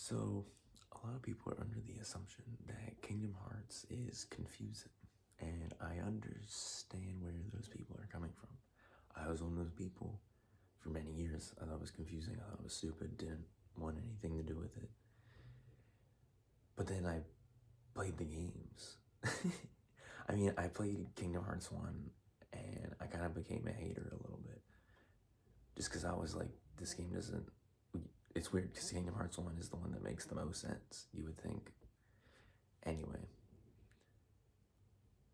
So, a lot of people are under the assumption that Kingdom Hearts is confusing, and I understand where those people are coming from. I was one of those people for many years. I thought it was confusing, I thought it was stupid, didn't want anything to do with it. But then I played the games. I played Kingdom Hearts 1, and I kind of became a hater a little bit. Just because I was like, this game doesn't. It's weird because Kingdom Hearts 1 is the one that makes the most sense, you would think. Anyway,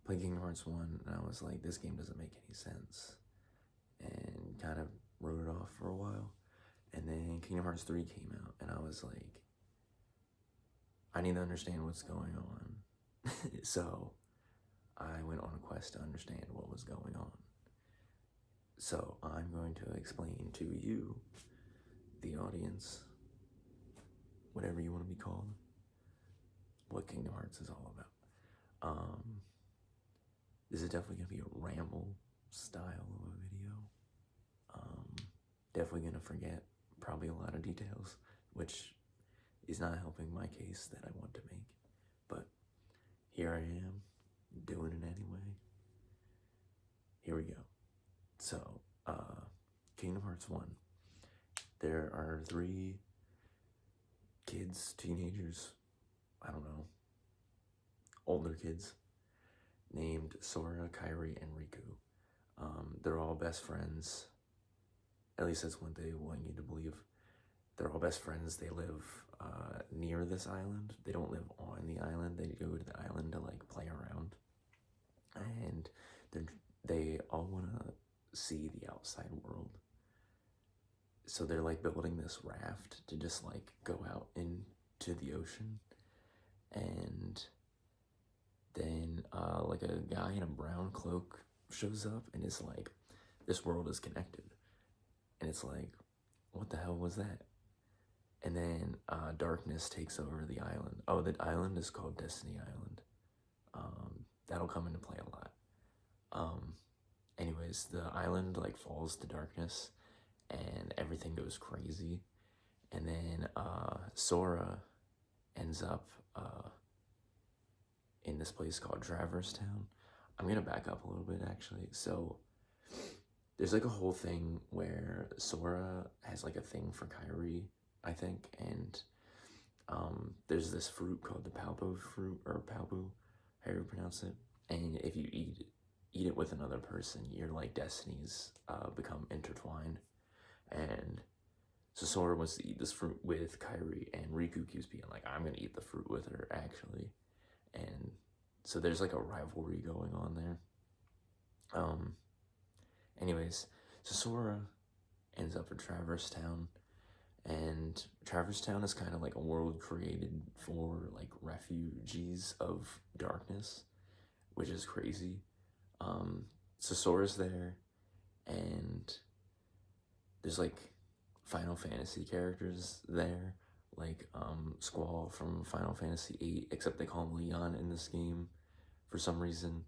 played Kingdom Hearts 1, and I was like, this game doesn't make any sense. And kind of wrote it off for a while. And then Kingdom Hearts 3 came out, and I was like, I need to understand what's going on. So I went on a quest to understand what was going on. So I'm going to explain to you, the audience, whatever you want to be called, what Kingdom Hearts is all about. This is definitely going to be a ramble style of a video. Definitely going to forget probably a lot of details, which is not helping my case that I want to make. But here I am, doing it anyway. Here we go. So, Kingdom Hearts 1. There are 3 kids, teenagers, I don't know, older kids, named Sora, Kairi, and Riku. They're all best friends. At least that's what they want you to believe. They're all best friends. They live near this island. They don't live on the island. They go to the island to like play around. And they all want to see the outside world. So they're like building this raft to just like go out into the ocean. And then like a guy in a brown cloak shows up and is like, this world is connected. And it's like, what the hell was that? And then darkness takes over the island. Oh, the island is called Destiny Island. That'll come into play a lot. Anyways, the island like falls to darkness and everything goes crazy. And then Sora ends up in this place called Traverse Town. I'm gonna back up a little bit actually. So there's like a whole thing where Sora has like a thing for Kairi, I think, and there's this fruit called the Palpo fruit, or Palpo, however you pronounce it, and if you eat it with another person, your like destinies become intertwined. And so Sora wants to eat this fruit with Kairi, and Riku keeps being like, I'm gonna eat the fruit with her, actually. And so there's like a rivalry going on there. Anyways, so Sora ends up in Traverse Town, and Traverse Town is kind of like a world created for like refugees of darkness, which is crazy. So Sora's there, and there's like Final Fantasy characters there, like Squall from Final Fantasy VIII, except they call him Leon in this game for some reason.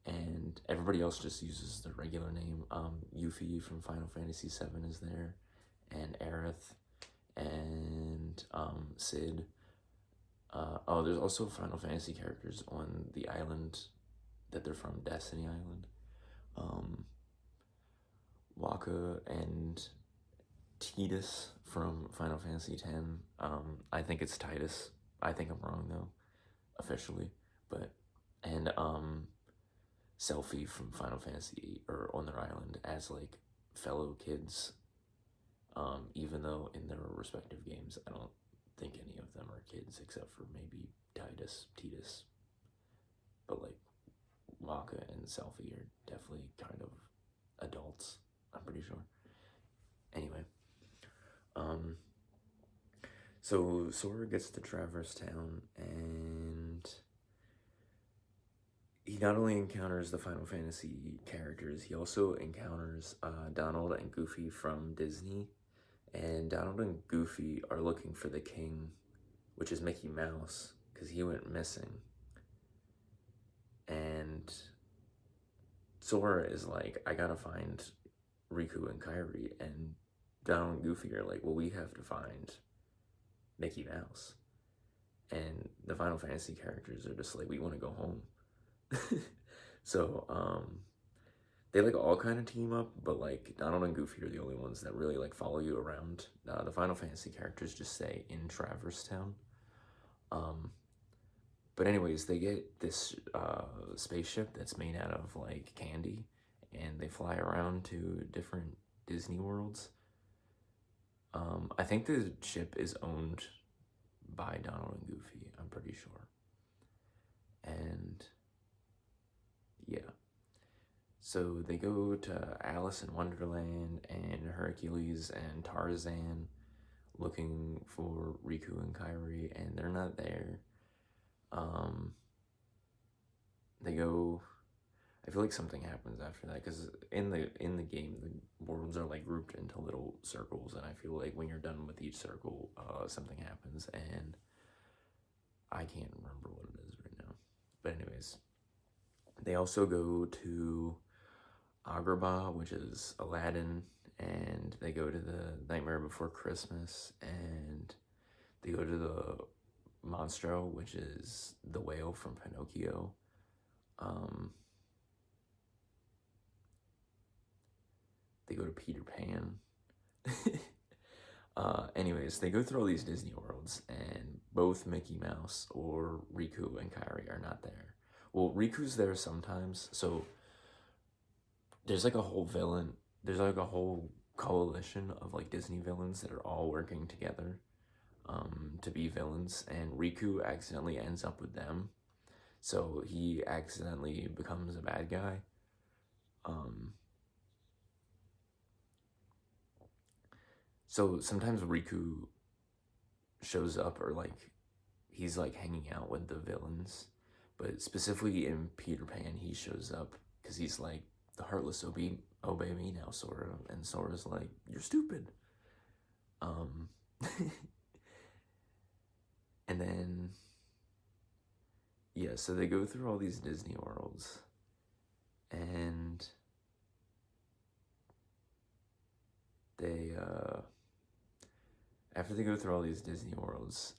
And everybody else just uses their regular name. Yuffie from Final Fantasy VII is there, and Aerith, and Sid. Oh, there's also Final Fantasy characters on the island that they're from, Destiny Island. Waka and Tidus from Final Fantasy X. I think it's Titus. I think I'm wrong though, officially. And Selphie from Final Fantasy VIII are on their island as like fellow kids. Even though in their respective games, I don't think any of them are kids except for maybe Tidus. But like Waka and Selphie are definitely kind of adults, I'm pretty sure. Anyway, so Sora gets to Traverse Town, and he not only encounters the Final Fantasy characters, he also encounters Donald and Goofy from Disney. And Donald and Goofy are looking for the king, which is Mickey Mouse, because he went missing. And Sora is like, I gotta find Riku and Kairi, and Donald and Goofy are like, well, we have to find Mickey Mouse. And the Final Fantasy characters are just like, we want to go home. So, they like all kind of team up, but like Donald and Goofy are the only ones that really like follow you around. The Final Fantasy characters just stay in Traverse Town. But anyways, they get this spaceship that's made out of like candy, and they fly around to different Disney worlds. I think the ship is owned by Donald and Goofy, I'm pretty sure. And yeah. So they go to Alice in Wonderland and Hercules and Tarzan looking for Riku and Kairi, and they're not there. They go. I feel like something happens after that, because in the game the worlds are like grouped into little circles, and I feel like when you're done with each circle, something happens, and I can't remember what it is right now. But anyways, they also go to Agrabah, which is Aladdin, and they go to the Nightmare Before Christmas, and they go to the Monstro, which is the whale from Pinocchio. They go to Peter Pan. Anyways, they go through all these Disney worlds, and both Mickey Mouse or Riku and Kairi are not there. Well, Riku's there sometimes, so there's like a whole coalition of like Disney villains that are all working together to be villains, and Riku accidentally ends up with them, so he accidentally becomes a bad guy. So sometimes Riku shows up, or like he's like hanging out with the villains, but specifically in Peter Pan he shows up because he's like, the heartless obey me now, Sora, and Sora's like, you're stupid. And then yeah, so they go through all these Disney worlds, and they after they go through all these Disney worlds,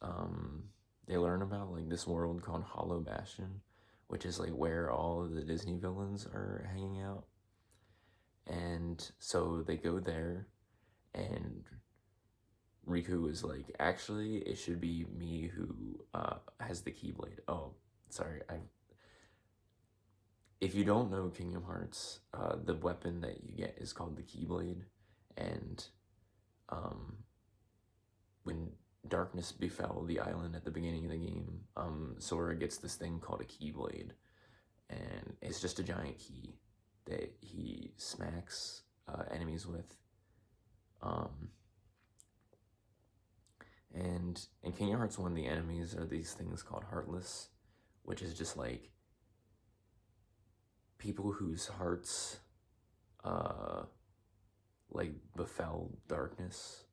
they learn about like this world called Hollow Bastion, which is like where all of the Disney villains are hanging out. And so they go there, and Riku is like, actually, it should be me who has the Keyblade. Oh, sorry. If you don't know Kingdom Hearts, the weapon that you get is called the Keyblade, and when darkness befell the island at the beginning of the game, Sora gets this thing called a Keyblade, and it's just a giant key that he smacks enemies with. And in Kingdom Hearts 1, the enemies are these things called Heartless, which is just like people whose hearts like befell darkness,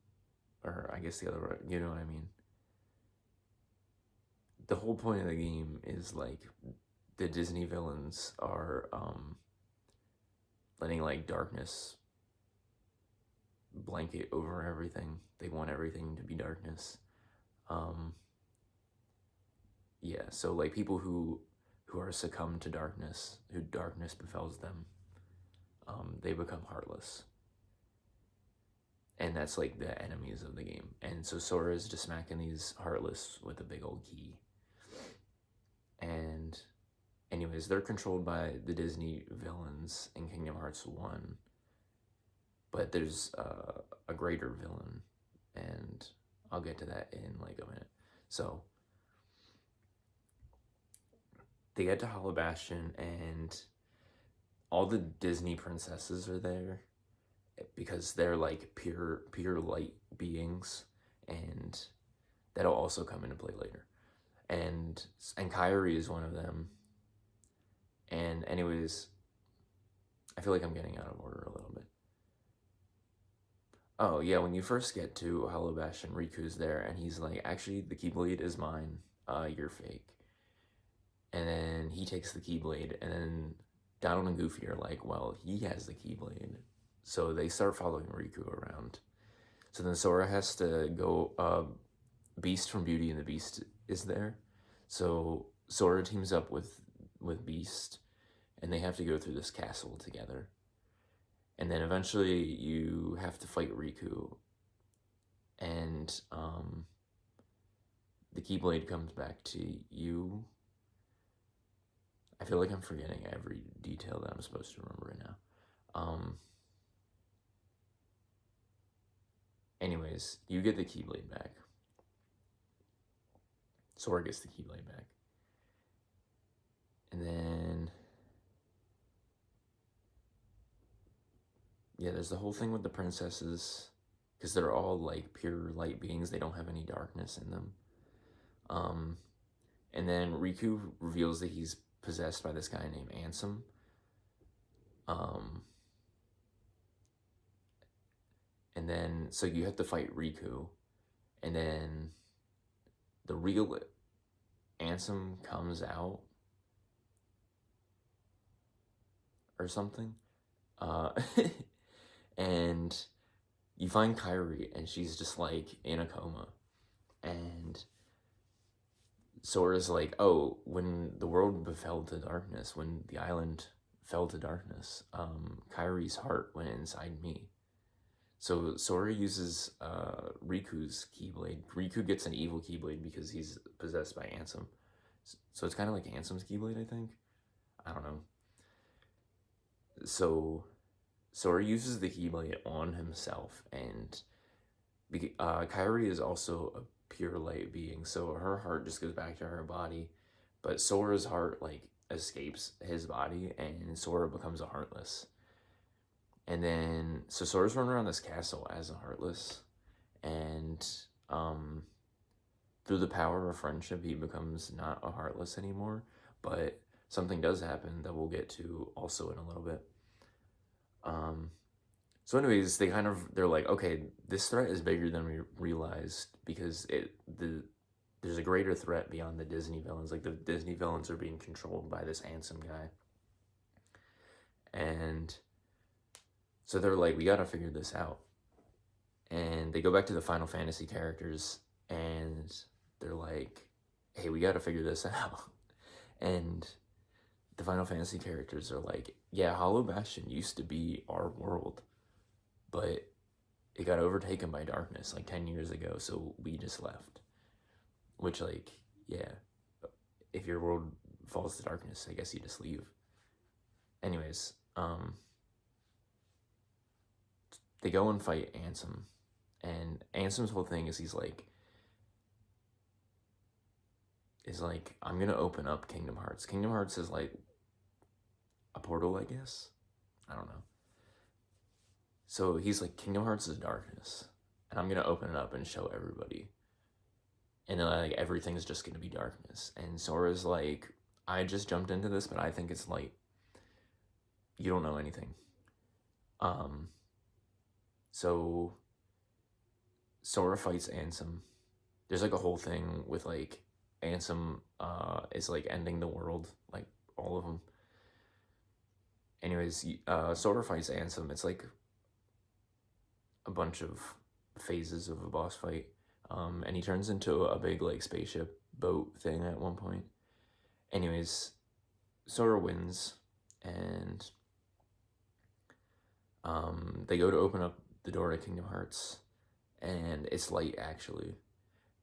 or I guess the other way, you know what I mean? The whole point of the game is like the Disney villains are letting like darkness blanket over everything. They want everything to be darkness. Yeah, so like people who are succumbed to darkness, who darkness befalls them, they become heartless. And that's like the enemies of the game. And so Sora is just smacking these heartless with a big old key. And anyways, they're controlled by the Disney villains in Kingdom Hearts 1. But there's a greater villain, and I'll get to that in like a minute. So they get to Hollow Bastion, and all the Disney princesses are there because they're like pure light beings, and that'll also come into play later. And Kairi is one of them. And anyways, I feel like I'm getting out of order a little bit. Oh yeah, when you first get to Hollow Bastion, Riku's there, and he's like, actually, the Keyblade is mine, you're fake. And then he takes the Keyblade, and then Donald and Goofy are like, well, he has the Keyblade. So they start following Riku around. So then Sora has to go Beast from Beauty and the Beast is there. So Sora teams up with Beast, and they have to go through this castle together. And then eventually you have to fight Riku, and the Keyblade comes back to you. I feel like I'm forgetting every detail that I'm supposed to remember right now. Anyways, you get the Keyblade back. Sora gets the Keyblade back. And then, yeah, there's the whole thing with the princesses, because they're all like pure light beings. They don't have any darkness in them. And then Riku reveals that he's possessed by this guy named Ansem. And then, so you have to fight Riku, and then the real Ansem comes out or something. And you find Kairi, and she's just like in a coma. And Sora's like, oh, when the world befell to darkness, when the island fell to darkness, Kairi's heart went inside me. So Sora uses Riku's Keyblade. Riku gets an evil Keyblade because he's possessed by Ansem. So it's kind of like Ansem's Keyblade, I think. I don't know. So Sora uses the Keyblade on himself, and Kairi is also a pure light being, so her heart just goes back to her body, but Sora's heart like escapes his body, and Sora becomes a Heartless. And then, so Sora's running around this castle as a Heartless, and through the power of friendship, he becomes not a Heartless anymore, but something does happen that we'll get to also in a little bit. So anyways, they're like, okay, this threat is bigger than we realized, because there's a greater threat beyond the Disney villains. Like, the Disney villains are being controlled by this Ansem guy. And so they're like, we gotta figure this out. And they go back to the Final Fantasy characters, and they're like, hey, we gotta figure this out. And the Final Fantasy characters are like, yeah, Hollow Bastion used to be our world, but it got overtaken by darkness like 10 years ago, so we just left. Which, like, yeah, if your world falls to darkness, I guess you just leave. Anyways, they go and fight Ansem, and Ansem's whole thing is he's like, I'm gonna open up Kingdom Hearts. Kingdom Hearts is like a portal, I guess. I don't know. So he's like, Kingdom Hearts is darkness, and I'm gonna open it up and show everybody. And then, like, everything's just gonna be darkness. And Sora's like, I just jumped into this, but I think it's light. You don't know anything. So Sora fights Ansem. There's like a whole thing with like Ansem is like ending the world, like all of them. Anyways, Sora fights Ansem. It's like a bunch of phases of a boss fight. And he turns into a big like spaceship boat thing at one point. Anyways, Sora wins, and they go to open up the door to Kingdom Hearts, and it's light actually.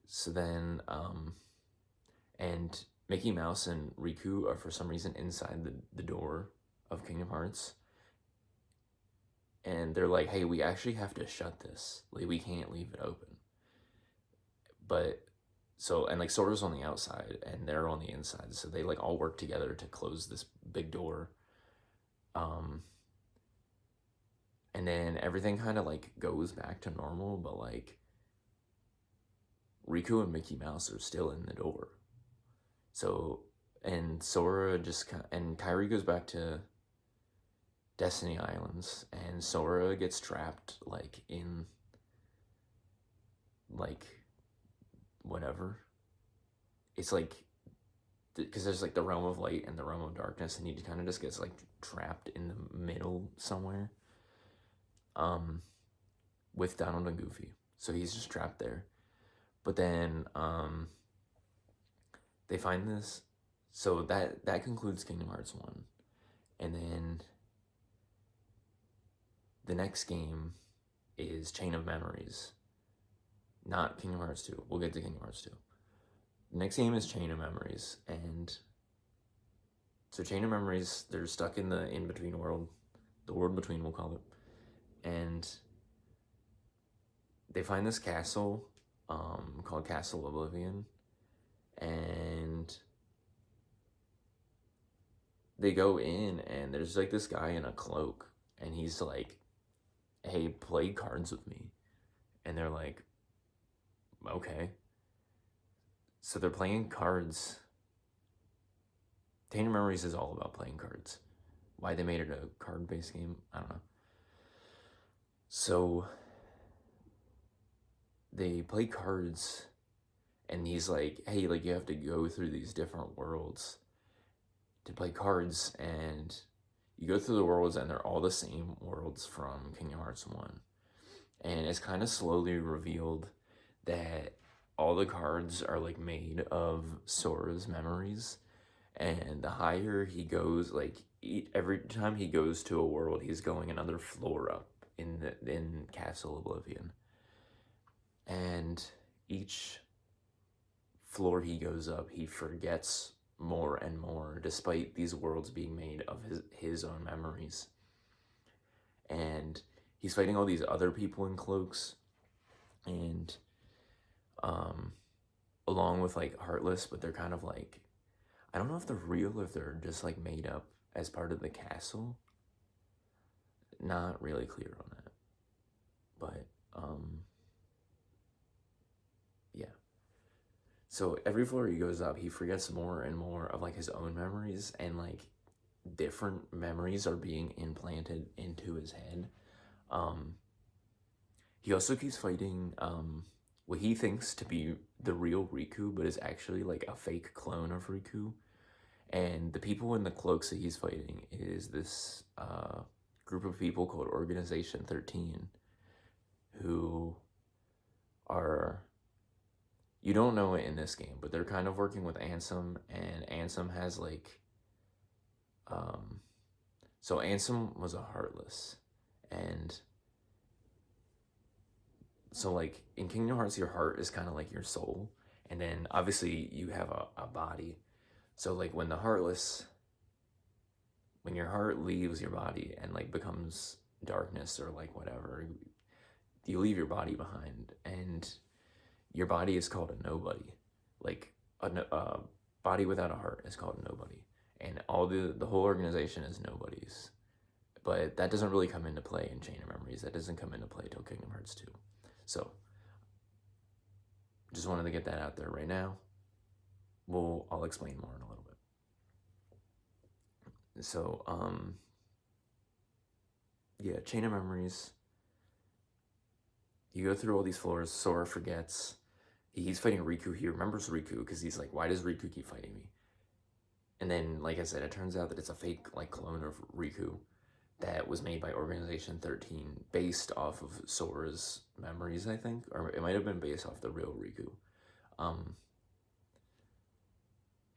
So then, and Mickey Mouse and Riku are for some reason inside the door of Kingdom Hearts. And they're like, hey, we actually have to shut this. Like, we can't leave it open. But, so, and like Sora's on the outside, and they're on the inside. So they like all work together to close this big door. And then everything kind of like goes back to normal, but like Riku and Mickey Mouse are still in the door. So, and Sora and Kairi goes back to Destiny Islands, and Sora gets trapped like in like whatever. It's like, because there's like the realm of light and the realm of darkness, and he kind of just gets like trapped in the middle somewhere. With Donald and Goofy. So he's just trapped there. But then they find this, so that concludes Kingdom Hearts 1. And then the next game is Chain of Memories. Not Kingdom Hearts 2. We'll get to Kingdom Hearts 2. The next game is Chain of Memories, and so Chain of Memories, they're stuck in the in-between world, the world between, we'll call it, and they find this castle called Castle Oblivion, and they go in, and there's like this guy in a cloak, and he's like, hey, play cards with me. And they're like, okay. So they're playing cards. Chain of Memories is all about playing cards. Why they made it a card-based game, I don't know. So they play cards, and he's like, hey, like, you have to go through these different worlds to play cards, and you go through the worlds, and they're all the same worlds from Kingdom Hearts 1. And it's kind of slowly revealed that all the cards are like made of Sora's memories, and the higher he goes, like every time he goes to a world, he's going another floor up in Castle Oblivion, and each floor he goes up, he forgets more and more, despite these worlds being made of his own memories. And he's fighting all these other people in cloaks, and along with like Heartless, but they're kind of like, I don't know if they're real or if they're just like made up as part of the castle. Not really clear on that, but yeah. So every floor he goes up, he forgets more and more of like his own memories, and like different memories are being implanted into his head. He also keeps fighting what he thinks to be the real Riku, but is actually like a fake clone of Riku. And the people in the cloaks that he's fighting is this group of people called Organization 13, who are, you don't know it in this game, but they're kind of working with Ansem, and Ansem has like, so Ansem was a Heartless, and so like in Kingdom Hearts, your heart is kind of like your soul, and then obviously you have a body. So like when your heart leaves your body and like becomes darkness or like whatever, you leave your body behind, and your body is called a nobody. Like a body without a heart is called a nobody, and all the whole organization is nobodies. But that doesn't really come into play in Chain of Memories. That doesn't come into play till Kingdom Hearts 2. So just wanted to get that out there right now. I'll explain more in a little bit. So yeah, Chain of Memories. You go through all these floors. Sora forgets. He's fighting Riku. He remembers Riku because he's like, why does Riku keep fighting me? And then, like I said, it turns out that it's a fake like clone of Riku that was made by Organization 13 based off of Sora's memories, I think. Or it might have been based off the real Riku.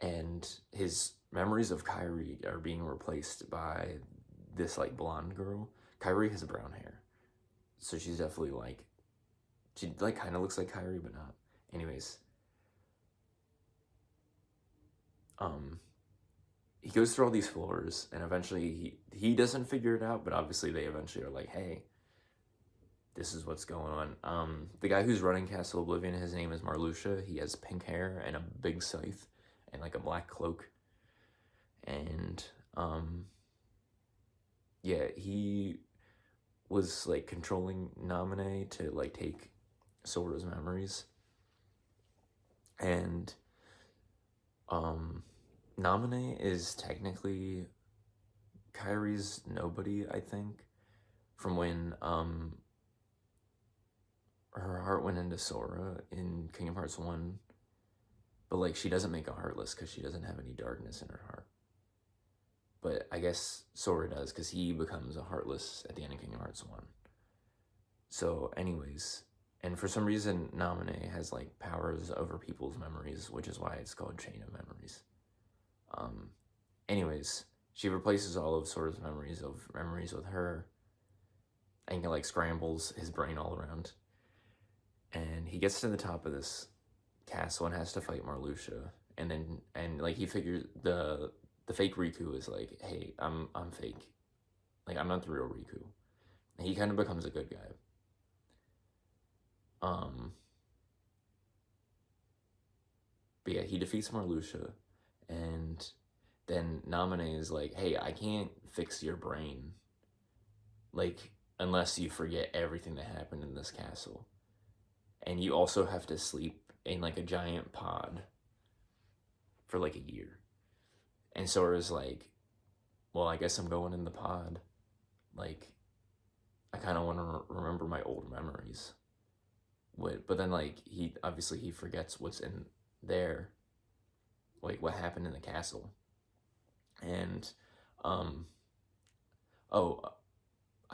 And his memories of Kairi are being replaced by this like blonde girl. Kairi has brown hair, so she's definitely like, she like kind of looks like Kairi, but not. Anyways, he goes through all these floors, and eventually he doesn't figure it out, but obviously they eventually are like, hey, this is what's going on. The guy who's running Castle Oblivion, his name is Marluxia. He has pink hair and a big scythe and like a black cloak. And yeah, he was like controlling Naminé to like take Sora's memories. And Naminé is technically Kairi's nobody, I think, from when her heart went into Sora in Kingdom Hearts 1. But like she doesn't make a Heartless because she doesn't have any darkness in her heart. But I guess Sora does because he becomes a Heartless at the end of Kingdom Hearts 1. So anyways, And for some reason, Naminé has like powers over people's memories, which is why it's called Chain of Memories. Anyways, she replaces all of Sora's memories with her, and like scrambles his brain all around. And he gets to the top of this castle and has to fight Marluxia. And like he figures the fake Riku is like, hey, I'm fake, like I'm not the real Riku. And he kind of becomes a good guy. But yeah, he defeats Marluxia, and then Naminé is like, hey, I can't fix your brain, like, unless you forget everything that happened in this castle. And you also have to sleep in, like, a giant pod for, like, a year. And Sora's like, well, I guess I'm going in the pod. Like, I kind of want to remember my old memories. But then, like, he forgets what's in there, like what happened in the castle. And I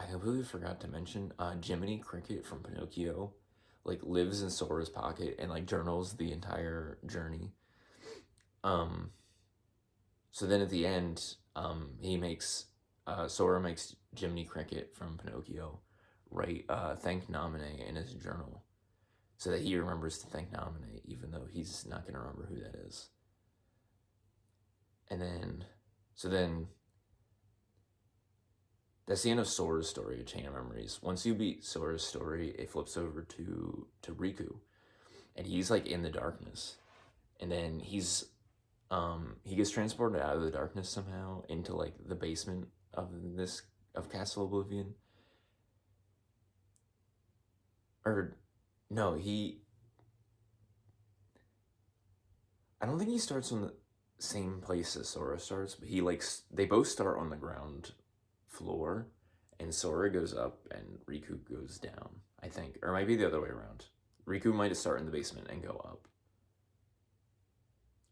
completely forgot to mention Jiminy Cricket from Pinocchio like lives in Sora's pocket and like journals the entire journey. So then at the end, Sora makes Jiminy Cricket from Pinocchio write thank Naminé in his journal, so that he remembers to thank Naminé, even though he's not going to remember who that is. And then, that's the end of Sora's story, A Chain of Memories. Once you beat Sora's story, it flips over to Riku, and he's like in the darkness, and then he gets transported out of the darkness somehow into like the basement of Castle Oblivion. Or no, I don't think he starts on the same place as Sora starts, but they both start on the ground floor, and Sora goes up and Riku goes down, I think. Or it might be the other way around. Riku might start in the basement and go up.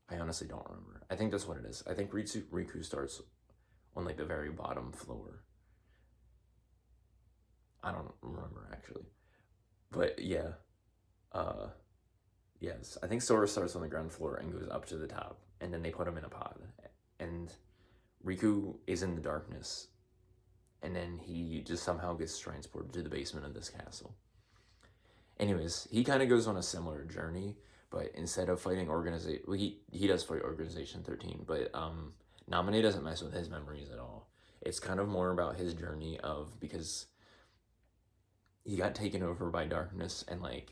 I honestly don't remember. I think that's what it is. I think Riku starts on like the very bottom floor. I don't remember actually. But yeah. Yes, I think Sora starts on the ground floor and goes up to the top, and then they put him in a pod. And Riku is in the darkness, and then he just somehow gets transported to the basement of this castle. Anyways, he kind of goes on a similar journey, but instead of fighting he does fight Organization 13, but Naminé doesn't mess with his memories at all. It's kind of more about his journey because he got taken over by darkness and like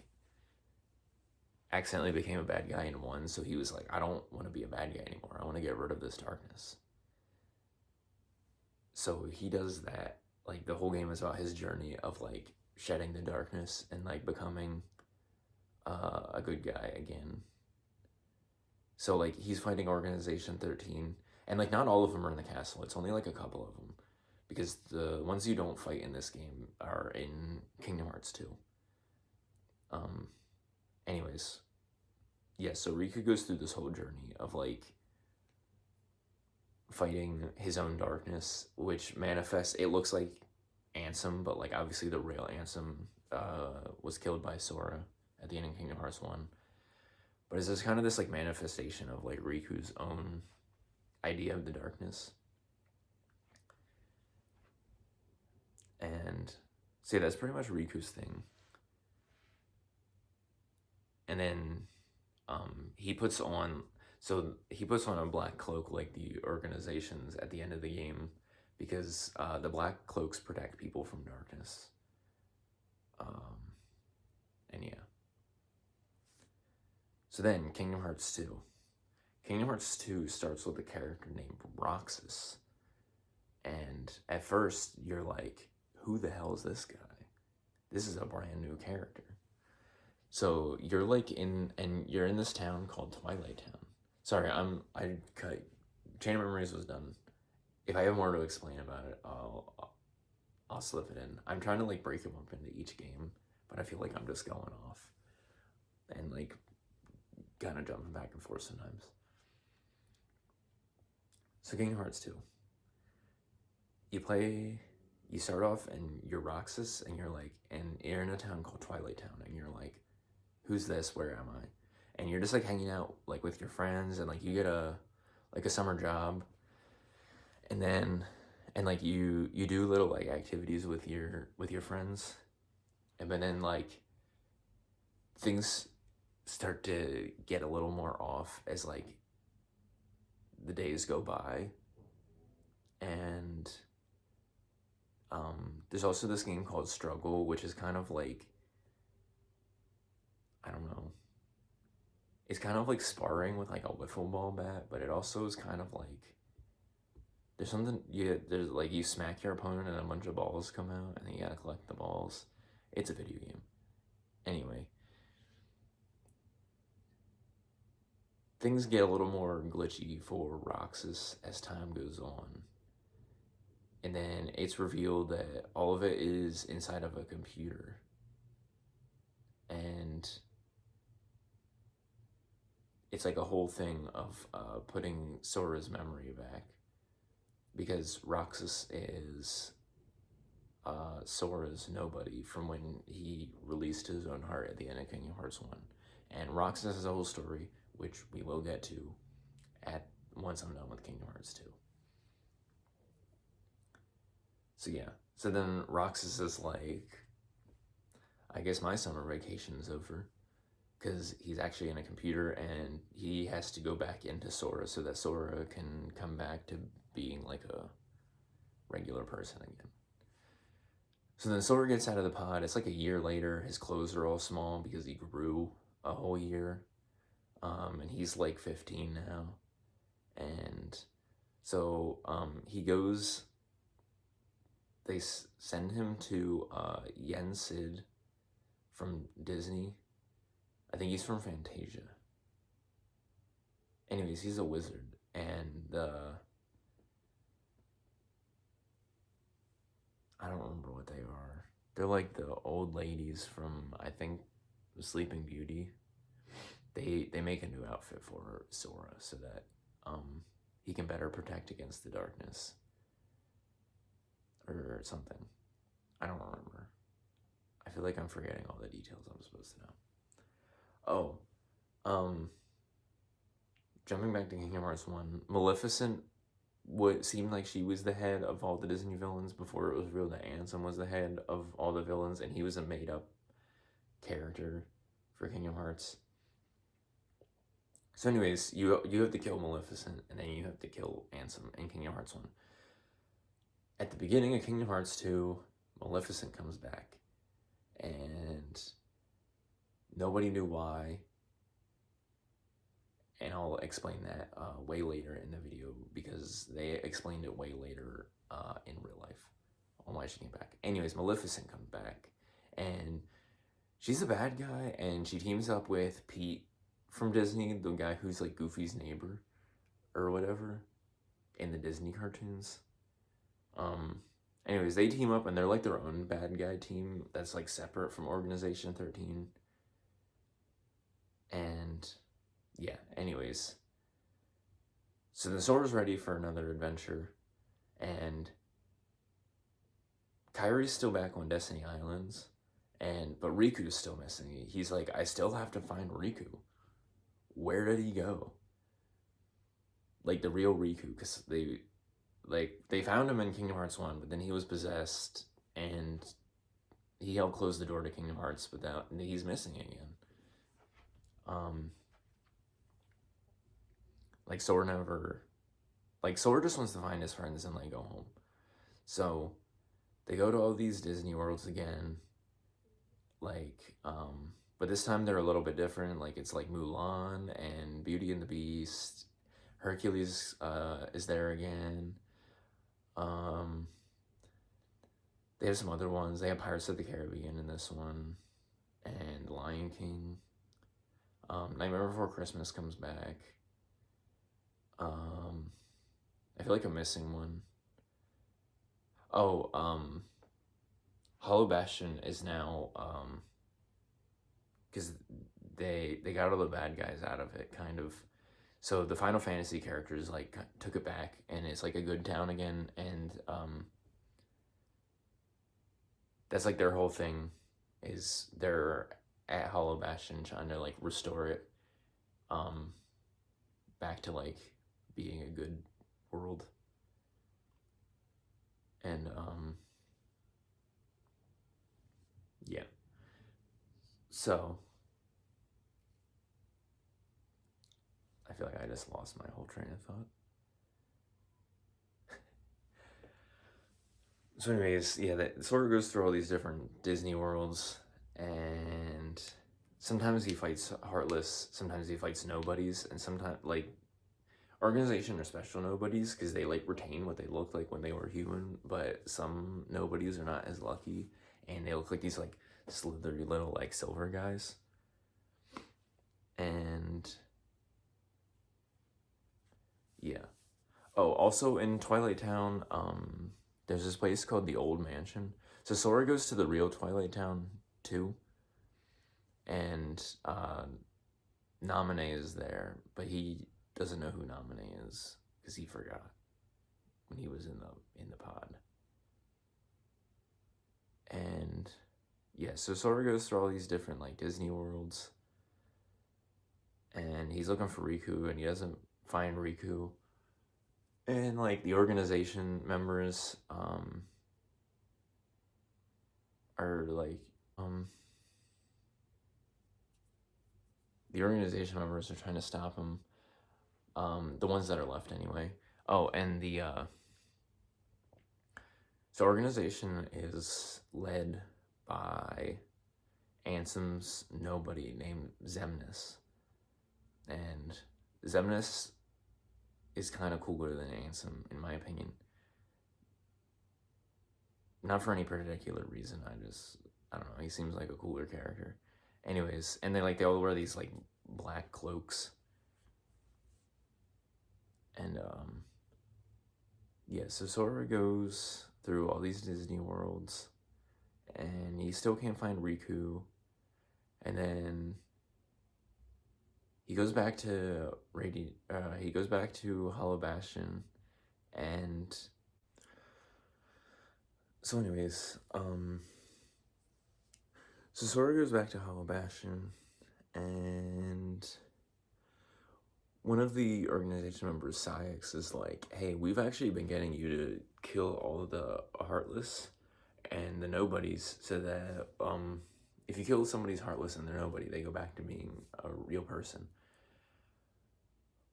accidentally became a bad guy in 1, so he was like, I don't want to be a bad guy anymore. I want to get rid of this darkness. So he does that. Like the whole game is about his journey of like shedding the darkness and like becoming a good guy again. So like he's fighting Organization 13, and like not all of them are in the castle. It's only like a couple of them, because the ones you don't fight in this game are in Kingdom Hearts 2. Anyways, yeah, so Riku goes through this whole journey of like fighting his own darkness, which manifests, it looks like Ansem, but like obviously the real Ansem was killed by Sora at the end of Kingdom Hearts 1. But it's just kind of this like manifestation of like Riku's own idea of the darkness. And so yeah, that's pretty much Riku's thing. And then he puts on a black cloak like the organizations at the end of the game, because the black cloaks protect people from darkness. And yeah. So then, Kingdom Hearts 2. Kingdom Hearts 2 starts with a character named Roxas. And at first, you're like, who the hell is this guy? This is a brand new character. So you're like in this town called Twilight Town. Sorry, Chain of Memories was done. If I have more to explain about it, I'll slip it in. I'm trying to like break them up into each game, but I feel like I'm just going off and like kind of jumping back and forth sometimes. So Kingdom Hearts 2. You you start off and you're Roxas, and you're in a town called Twilight Town, and you're like, who's this? Where am I? And you're just like hanging out like with your friends, and like you get a summer job, and then like you do little like activities with your friends, and but then like things start to get a little more off as like the days go by, and there's also this game called Struggle, which is kind of like, I don't know, it's kind of like sparring with like a wiffle ball bat, but it also is kind of like there's like you smack your opponent and a bunch of balls come out and then you gotta collect the balls. It's a video game. Anyway, things get a little more glitchy for Roxas as time goes on. And then it's revealed that all of it is inside of a computer. And it's like a whole thing of putting Sora's memory back. Because Roxas is Sora's nobody from when he released his own heart at the end of Kingdom Hearts 1. And Roxas has a whole story, which we will get to once I'm done with Kingdom Hearts 2. So yeah, so then Roxas is like, I guess my summer vacation is over, because he's actually in a computer and he has to go back into Sora so that Sora can come back to being like a regular person again. So then Sora gets out of the pod. It's like a year later. His clothes are all small because he grew a whole year. And he's like 15 now. And so he goes, they send him to Yen Sid from Disney. I think he's from Fantasia. Anyways, he's a wizard. And I don't remember what they are. They're like the old ladies from, I think, Sleeping Beauty. They make a new outfit for Sora so that he can better protect against the darkness. Or something. I don't remember. I feel like I'm forgetting all the details I'm supposed to know. Jumping back to Kingdom Hearts 1, Maleficent seemed like she was the head of all the Disney villains before it was revealed that Ansem was the head of all the villains, and he was a made-up character for Kingdom Hearts. So anyways, you have to kill Maleficent, and then you have to kill Ansem in Kingdom Hearts 1. At the beginning of Kingdom Hearts 2, Maleficent comes back, and nobody knew why, and I'll explain that way later in the video, because they explained it way later in real life on why she came back. Anyways, Maleficent comes back, and she's a bad guy, and she teams up with Pete from Disney, the guy who's like Goofy's neighbor, or whatever, in the Disney cartoons. Anyways, they team up and they're like their own bad guy team that's like separate from Organization 13. And yeah, anyways. So the Sora's ready for another adventure, and Kyrie's still back on Destiny Islands, but Riku's still missing. He's like, I still have to find Riku. Where did he go? Like the real Riku, because they found him in Kingdom Hearts 1, but then he was possessed, and he helped close the door to Kingdom Hearts, but he's missing again. Sora just wants to find his friends and like go home. So they go to all these Disney worlds again, but this time they're a little bit different. Like it's like Mulan and Beauty and the Beast. Hercules is there again. They have some other ones. They have Pirates of the Caribbean in this one, and Lion King. Nightmare Before Christmas comes back. I feel like I'm missing one. Hollow Bastion is now, because they got all the bad guys out of it, kind of. So the Final Fantasy characters like took it back, and it's like a good town again, and that's like their whole thing, is they're at Hollow Bastion trying to like restore it um back to like being a good world. And yeah. So I feel like I just lost my whole train of thought. So anyways, yeah, that sort of goes through all these different Disney worlds, and sometimes he fights Heartless, sometimes he fights nobodies, and sometimes like organization are special nobodies because they like retain what they looked like when they were human, but some nobodies are not as lucky, and they look like these like slithery little like silver guys. And yeah. Oh, also in Twilight Town, there's this place called the Old Mansion. So Sora goes to the real Twilight Town too, and Naminé is there, but he doesn't know who Naminé is because he forgot when he was in the pod. And yeah, so Sora goes through all these different like Disney worlds, and he's looking for Riku, and he doesn't find Riku. And like the organization members are like the organization members are trying to stop him. The ones that are left anyway. Oh, and the so organization is led by Ansem's nobody named Xemnas. And Xemnas is kind of cooler than Ansem, in my opinion. Not for any particular reason, I don't know, he seems like a cooler character. Anyways, and they all wear these like black cloaks. And yeah, so Sora goes through all these Disney worlds, and he still can't find Riku. And then he goes back to he goes back to Hollow Bastion, and so anyways, so Sora goes back to Hollow Bastion, and one of the organization members, Syx, is like, hey, we've actually been getting you to kill all of the Heartless and the Nobodies, so that if you kill somebody's Heartless and they're Nobody, they go back to being a real person.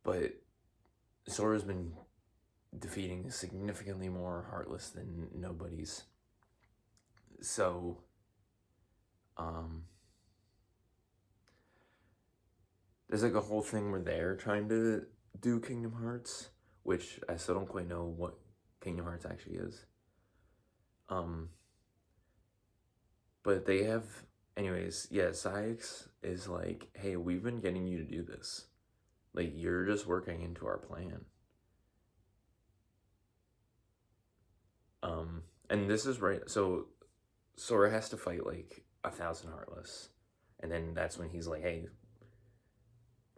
But Sora's been defeating significantly more Heartless than Nobodies. So, there's like a whole thing where they're trying to do Kingdom Hearts, which I still don't quite know what Kingdom Hearts actually is. But they have, anyways, yeah, Syx is like, hey, we've been getting you to do this. Like, you're just working into our plan. And this is right, so Sora has to fight like 1,000 Heartless, and then that's when he's like, hey,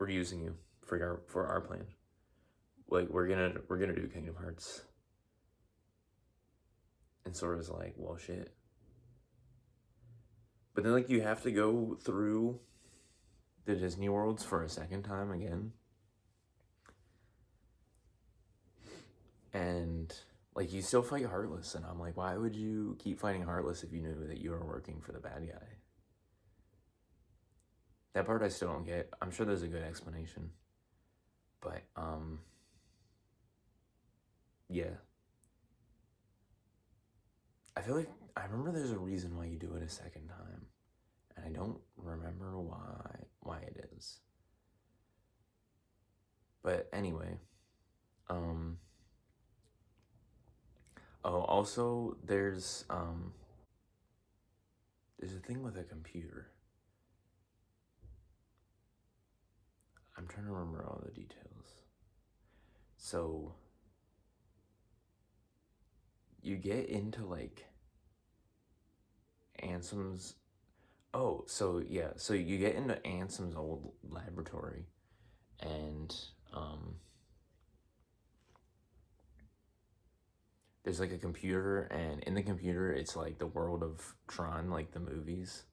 we're using you for our plan. Like, we're gonna do Kingdom Hearts. And Sora's like, well, shit. But then like you have to go through the Disney worlds for a second time again. And like you still fight Heartless, and I'm like, why would you keep fighting Heartless if you knew that you were working for the bad guy? That part I still don't get. I'm sure there's a good explanation. But yeah. I feel like I remember there's a reason why you do it a second time. And I don't remember why it is. But anyway, oh, also there's a thing with a computer. I'm trying to remember all the details. So you get into like Ansem's, oh, so yeah, so you get into Ansem's old laboratory, and there's like a computer, and in the computer it's like the world of Tron, like the movies,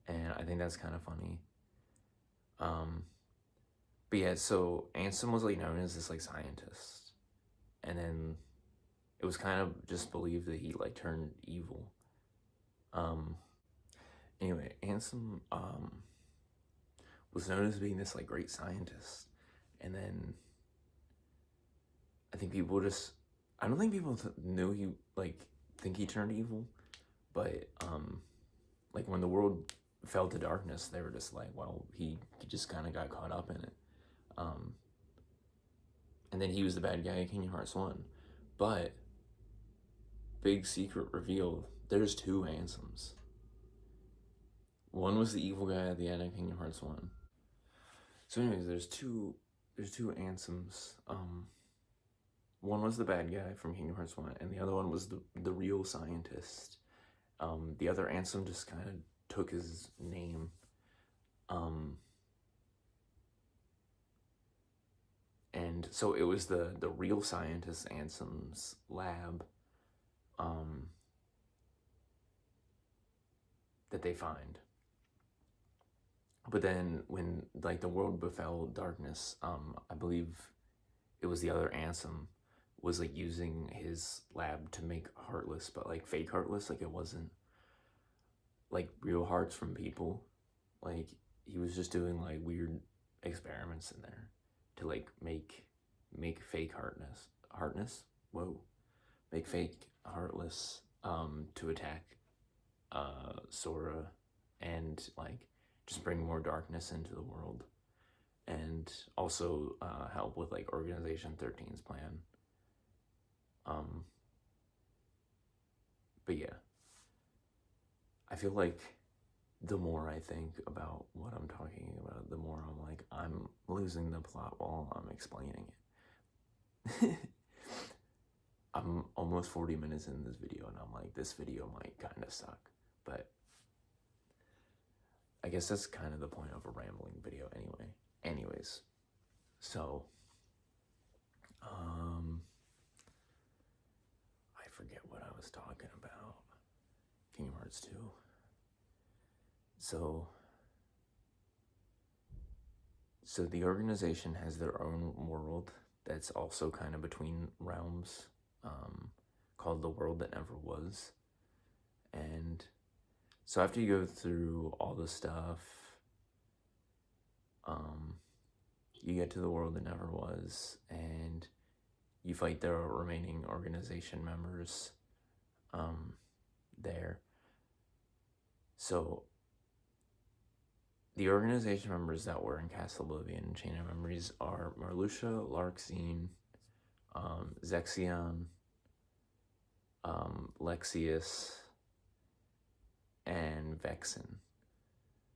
and I think that's kind of funny. But yeah, so Ansem was like known as this like scientist, and then it was kind of just believed that he like turned evil. Um, anyway, Ansem was known as being this like great scientist, and then I think people just I don't think people knew he like think he turned evil, but like when the world fell to darkness, they were just like, well, he just kind of got caught up in it. And then he was the bad guy in Kingdom Hearts 1. But, big secret revealed, there's two Ansems. One was the evil guy at the end of Kingdom Hearts 1. So anyways, there's two Ansems. One was the bad guy from Kingdom Hearts 1, and the other one was the real scientist. The other Ansem just kind of took his name. And so it was the real scientist Ansem's lab that they find. But then when like the world befell darkness, I believe it was the other Ansem was like using his lab to make Heartless, but like fake Heartless, like it wasn't like real hearts from people. Like he was just doing like weird experiments in there to like make fake Heartless. Whoa. Make fake Heartless to attack Sora and like just bring more darkness into the world, and also help with like Organization 13's plan. But yeah, I feel like the more I think about what I'm talking about, the more I'm like, I'm losing the plot while I'm explaining it. I'm almost 40 minutes in this video, and I'm like, this video might kind of suck, but I guess that's kind of the point of a rambling video anyway. Anyways, so, I forget what I was talking about. Kingdom Hearts 2. So the organization has their own world that's also kind of between realms, called the World That Never Was. And so after you go through all the stuff, you get to the World That Never Was, and you fight the remaining organization members there. So the organization members that were in Castle Oblivion Chain of Memories are Marluxia, Larxene, Zexion, Lexius, and Vexen.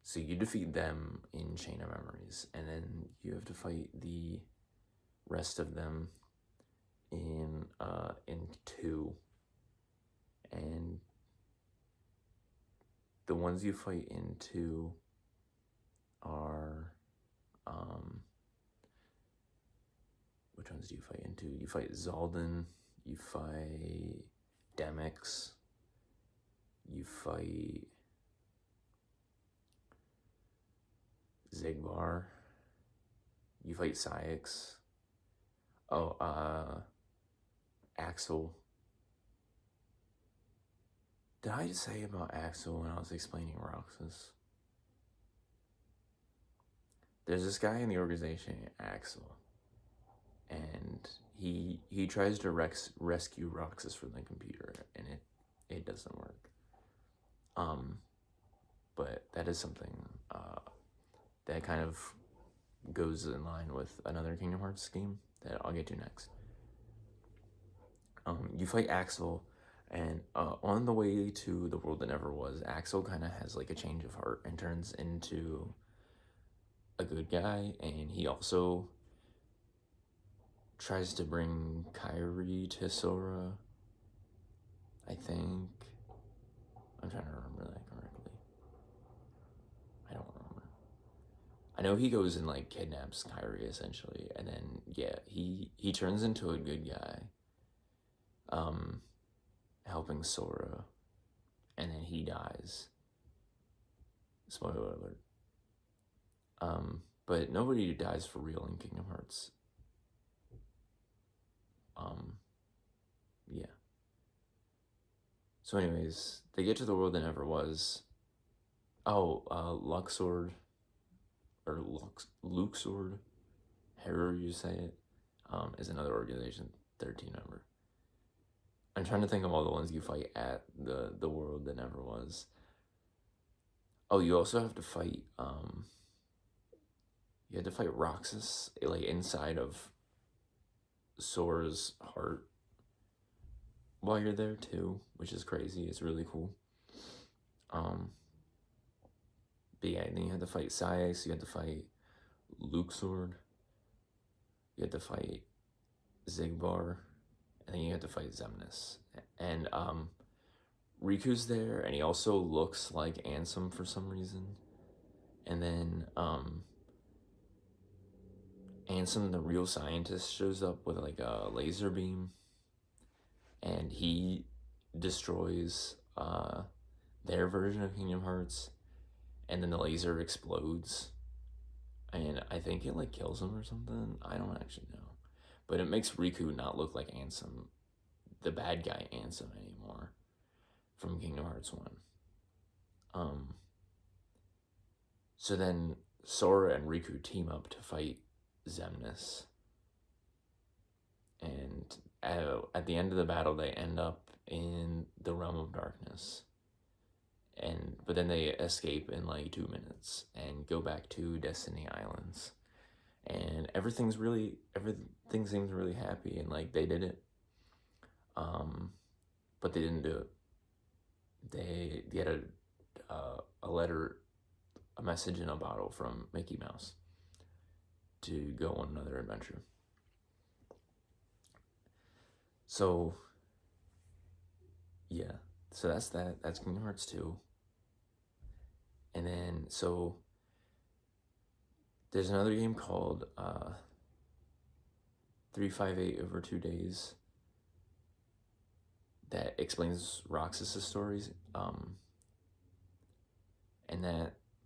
So you defeat them in Chain of Memories, and then you have to fight the rest of them in 2. And the ones you fight in 2 are which ones do you fight in 2? You fight Zaldin, you fight Demix, you fight Zigbar, you fight Syx, Axel. Did I just say about Axel when I was explaining Roxas? There's this guy in the organization, Axel, and he tries to rescue Roxas from the computer, and it doesn't work. But that is something that kind of goes in line with another Kingdom Hearts game that I'll get to next. You fight Axel, and on the way to the World That Never Was, Axel kind of has like a change of heart and turns into a good guy, and he also tries to bring Kairi to Sora, I think. I'm trying to remember that correctly. I don't remember. I know he goes and like kidnaps Kairi essentially, and then yeah, he turns into a good guy. um, helping Sora, and then he dies. Spoiler alert. But nobody dies for real in Kingdom Hearts. Yeah. So anyways, they get to the world that never was. Oh, Luxord, or Luxord, however you say it, is another organization, 13 member. I'm trying to think of all the ones you fight at the world that never was. Oh, you also have to fight, you had to fight Roxas, like, inside of Sora's heart while you're there, too, which is crazy. It's really cool. But yeah, then you had to fight Saix, you had to fight Luxord, you had to fight Zigbar, and then you had to fight Xemnas. And Riku's there, and he also looks like Ansem for some reason. And then Ansem, the real scientist, shows up with like a laser beam, and he destroys their version of Kingdom Hearts, and then the laser explodes, and I think it like kills him or something. I don't actually know, but it makes Riku not look like Ansem, the bad guy Ansem, anymore from Kingdom Hearts 1. So then Sora and Riku team up to fight Xemnas, and at the end of the battle, they end up in the Realm of Darkness. But then they escape in like 2 minutes and go back to Destiny Islands, and everything seems really happy, and like they did it. But they didn't do it. They had a letter, a message in a bottle from Mickey Mouse to go on another adventure. So yeah, so that's that. That's Kingdom Hearts 2. And then so there's another game called 358 over 2 days that explains Roxas' stories.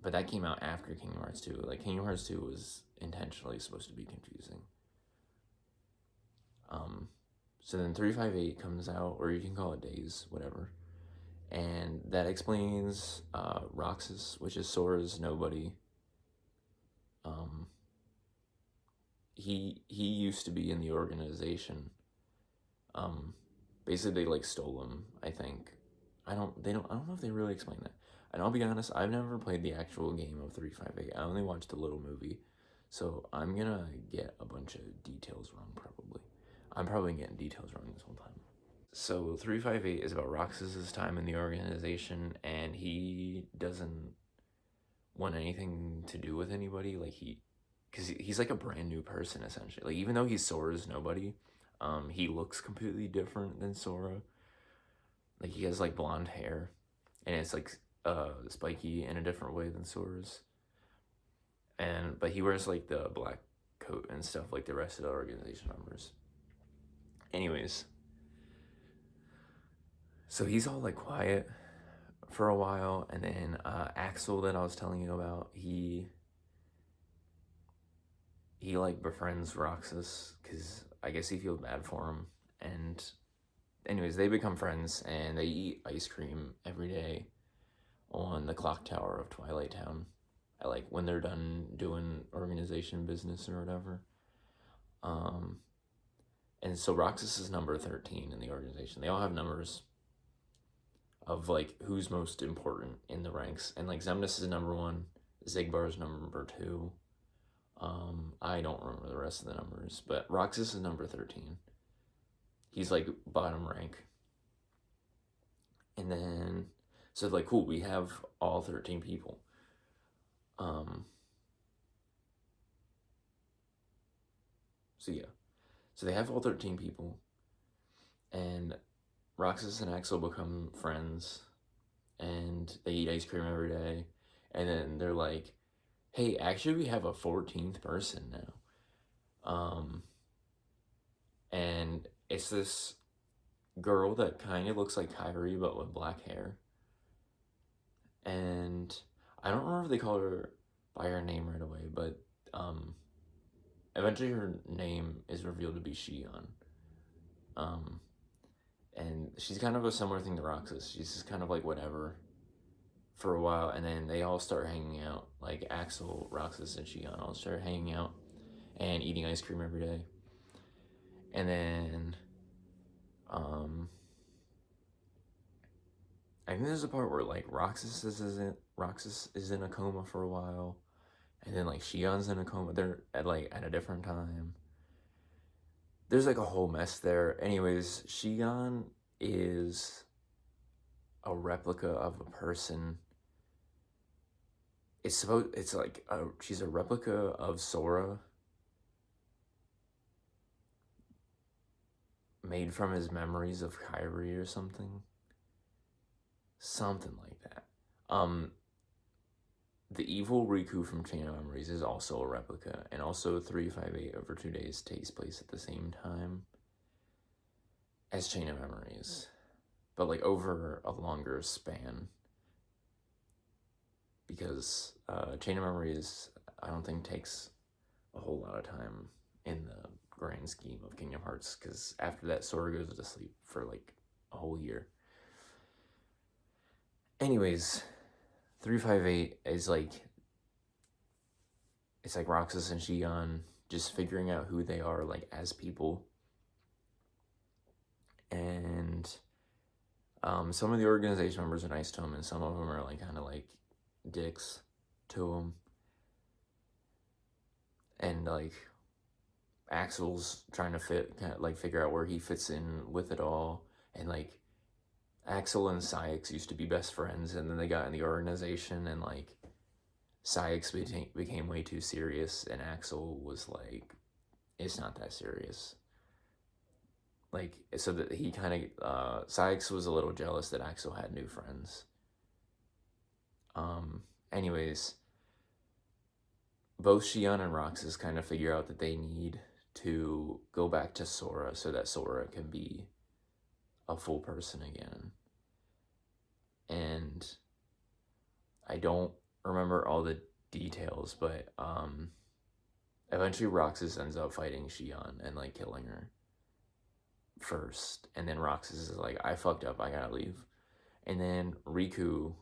But that came out after Kingdom Hearts 2. Like, Kingdom Hearts 2 was intentionally supposed to be confusing. So then 358 comes out, or you can call it Days, whatever. And that explains Roxas, which is Sora's nobody. He used to be in the organization. Basically, they like stole him, I think. I don't know if they really explain that. And I'll be honest, I've never played the actual game of 358. I only watched the little movie. So I'm gonna get a bunch of details wrong, probably. I'm probably getting details wrong this whole time. So 358 is about Roxas's time in the organization, and he doesn't want anything to do with anybody. Like, because he's like a brand new person, essentially. Like, even though he's Sora's nobody, he looks completely different than Sora. Like, he has like blonde hair, and it's like spiky in a different way than Sora's. But he wears like the black coat and stuff like the rest of the organization members. Anyways, so he's all like quiet for a while, and then Axel, that I was telling you about, he like befriends Roxas because I guess he feels bad for him. And anyways, they become friends, and they eat ice cream every day on the clock tower of Twilight Town, like when they're done doing organization business or whatever. And so Roxas is number 13 in the organization. They all have numbers of like who's most important in the ranks, and like Xemnas is number 1, Zigbar is number 2. I don't remember the rest of the numbers, but Roxas is number 13. He's like bottom rank. And then, so like, cool, we have all 13 people. So yeah, so they have all 13 people, and Roxas and Axel become friends, and they eat ice cream every day, and then they're like, hey, actually we have a 14th person now. And it's this girl that kind of looks like Kyrie but with black hair. And I don't remember if they called her by her name right away, but um, eventually her name is revealed to be Shion. Um, and she's kind of a similar thing to Roxas. She's just kind of like whatever for a while, and then they all start hanging out. Like Axel, Roxas, and Shion all start hanging out and eating ice cream every day. And then I think there's a part where like Roxas is in a coma for a while, and then like Shion's in a coma. They're at a different time. There's like a whole mess there. Anyways, Shion is a replica of a person. She's a replica of Sora, made from his memories of Kyrie or something. Something like that. The evil Riku from Chain of Memories is also a replica, and also 358 over 2 days takes place at the same time as Chain of Memories, but like over a longer span. Because Chain of Memories, I don't think takes a whole lot of time in the grand scheme of Kingdom Hearts, because after that, Sora goes to sleep for like a whole year. Anyways, 358 is like, it's like Roxas and Shion just figuring out who they are like as people. And some of the organization members are nice to him, and some of them are like kind of like dicks to him. And like Axel's trying to figure out where he fits in with it all. And like Axel and Sykes used to be best friends, and then they got in the organization, and like Sykes became way too serious, and Axel was like, it's not that serious. Like, so that he kind of, Sykes was a little jealous that Axel had new friends. Anyways, both Shion and Roxas kind of figure out that they need to go back to Sora so that Sora can be a full person again. And I don't remember all the details, but eventually Roxas ends up fighting Shion and like killing her first, and then Roxas is like, I fucked up, I gotta leave. And then Riku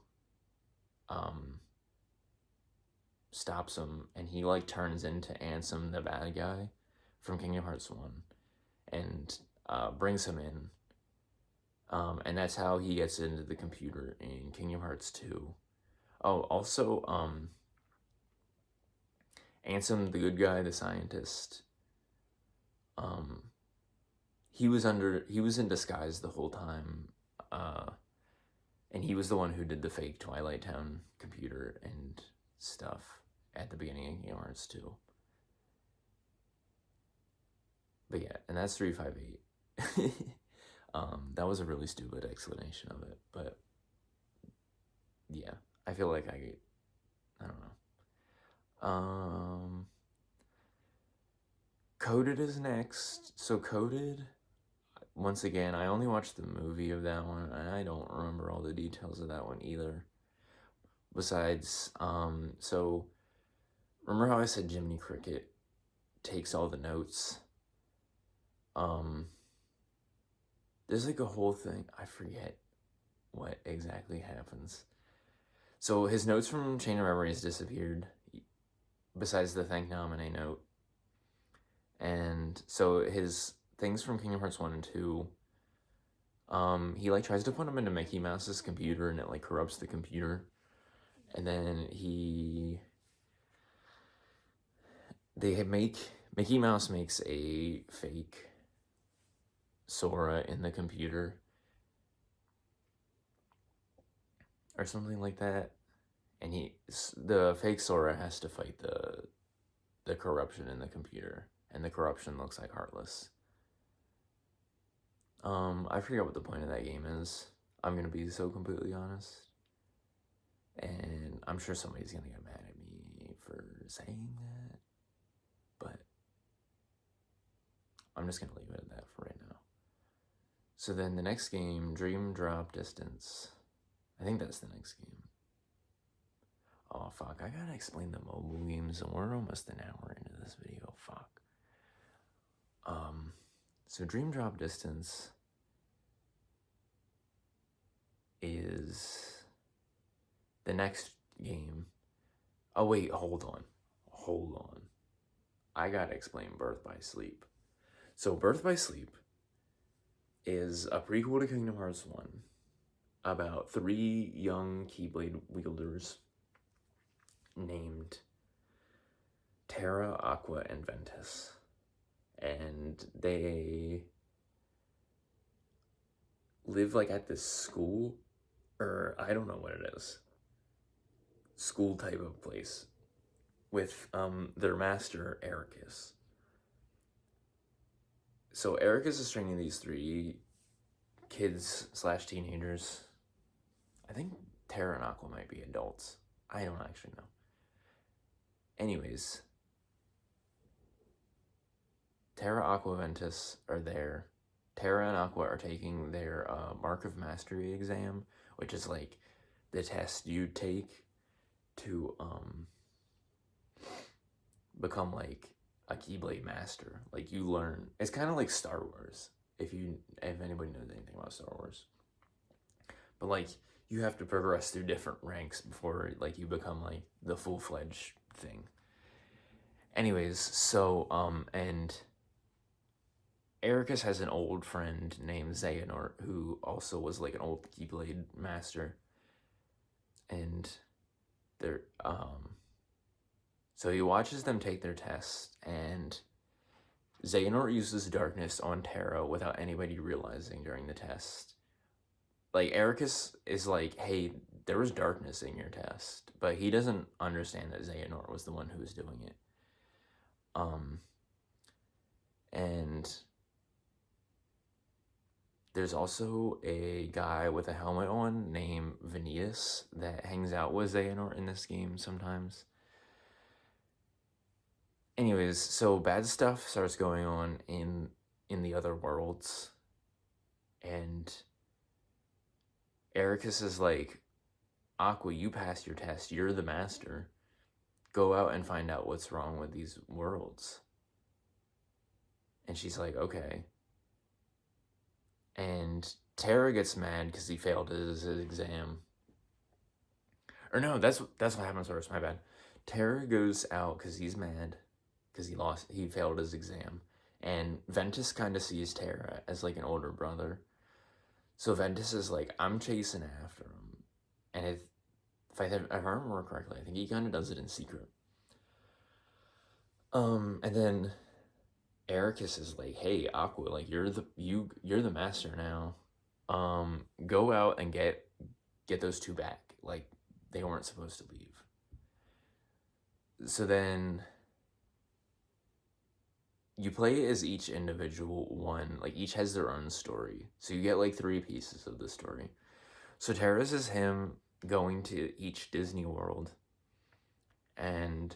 stops him, and he like turns into Ansem, the bad guy from Kingdom Hearts 1, and brings him in. And that's how he gets into the computer in Kingdom Hearts 2. Oh, also, Ansem, the good guy, the scientist, he was in disguise the whole time, and he was the one who did the fake Twilight Town computer and stuff at the beginning of Kingdom Hearts 2. But yeah, and that's 358. That was a really stupid explanation of it, but yeah, I feel like I don't know. Coded is next. So Coded, once again, I only watched the movie of that one, and I don't remember all the details of that one either. Besides, so remember how I said Jiminy Cricket takes all the notes? There's like a whole thing, I forget what exactly happens. So his notes from Chain of Memories disappeared, besides the Thank Nominee note. And so his things from Kingdom Hearts 1 and 2, he like tries to put them into Mickey Mouse's computer, and it like corrupts the computer. And then Mickey Mouse makes a fake Sora in the computer or something like that, and the fake Sora has to fight the corruption in the computer, and the corruption looks like Heartless. I forget what the point of that game is. I'm gonna be so completely honest, and I'm sure somebody's gonna get mad at me for saying that, but I'm just gonna leave it at that for right now. So then the next game, Dream Drop Distance. I think that's the next game. Oh, fuck. I gotta explain the mobile games, and we're almost an hour into this video. Fuck. So Dream Drop Distance is the next game. Oh, wait, hold on. I gotta explain Birth by Sleep. So Birth by Sleep is a prequel to Kingdom Hearts 1 about 3 young Keyblade wielders named Terra, Aqua, and Ventus. And they live like at this school, or I don't know what it is, school type of place with their master Ericus. So Ericus is training these 3 kids / teenagers. I think Terra and Aqua might be adults. I don't actually know. Anyways, Terra, Aqua, Ventus are there. Terra and Aqua are taking their Mark of Mastery exam, which is like the test you take to become like a Keyblade master. Like you learn, it's kind of like Star Wars, if anybody knows anything about Star Wars. But like you have to progress through different ranks before like you become like the full-fledged thing. Anyways, so and Ericus has an old friend named Xehanort who also was like an old Keyblade master. And they're so he watches them take their tests, and Xehanort uses darkness on Terra without anybody realizing during the test. Like, Ericus is like, hey, there was darkness in your test, but he doesn't understand that Xehanort was the one who was doing it. And there's also a guy with a helmet on named Vanitas that hangs out with Xehanort in this game sometimes. Anyways, so bad stuff starts going on in the other worlds, and Ericus is like, Aqua, you passed your test, you're the master. Go out and find out what's wrong with these worlds. And she's like, okay. And Terra gets mad because he failed his exam. Or no, that's what happens first, my bad. Terra goes out because he's mad because he failed his exam. And Ventus kind of sees Terra as like an older brother. So Ventus is like, I'm chasing after him. And if I remember correctly, I think he kind of does it in secret. And then Ericus is like, hey, Aqua, like you're the master now. Go out and get those 2 back. Like they weren't supposed to leave. So then you play as each individual one, like each has their own story. So you get like 3 pieces of the story. So Terra's is him going to each Disney World, and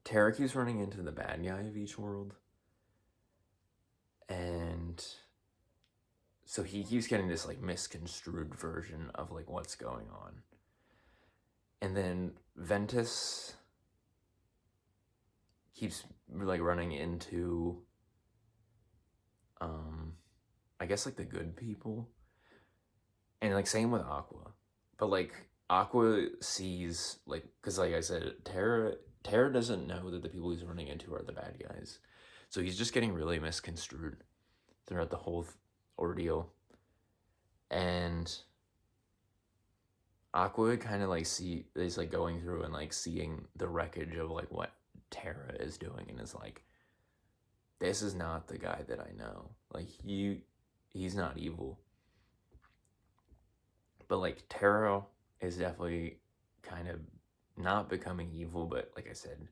Terra keeps running into the bad guy of each world, and so he keeps getting this like misconstrued version of like what's going on. And then Ventus keeps like running into I guess like the good people, and like same with Aqua. But like Aqua sees, like, because like I said, Terra doesn't know that the people he's running into are the bad guys, so he's just getting really misconstrued throughout the whole ordeal. And Aqua kind of like is like going through and like seeing the wreckage of like what Terra is doing, and is like, this is not the guy that I know. Like he's not evil. But like Terra is definitely kind of not becoming evil, but like I said,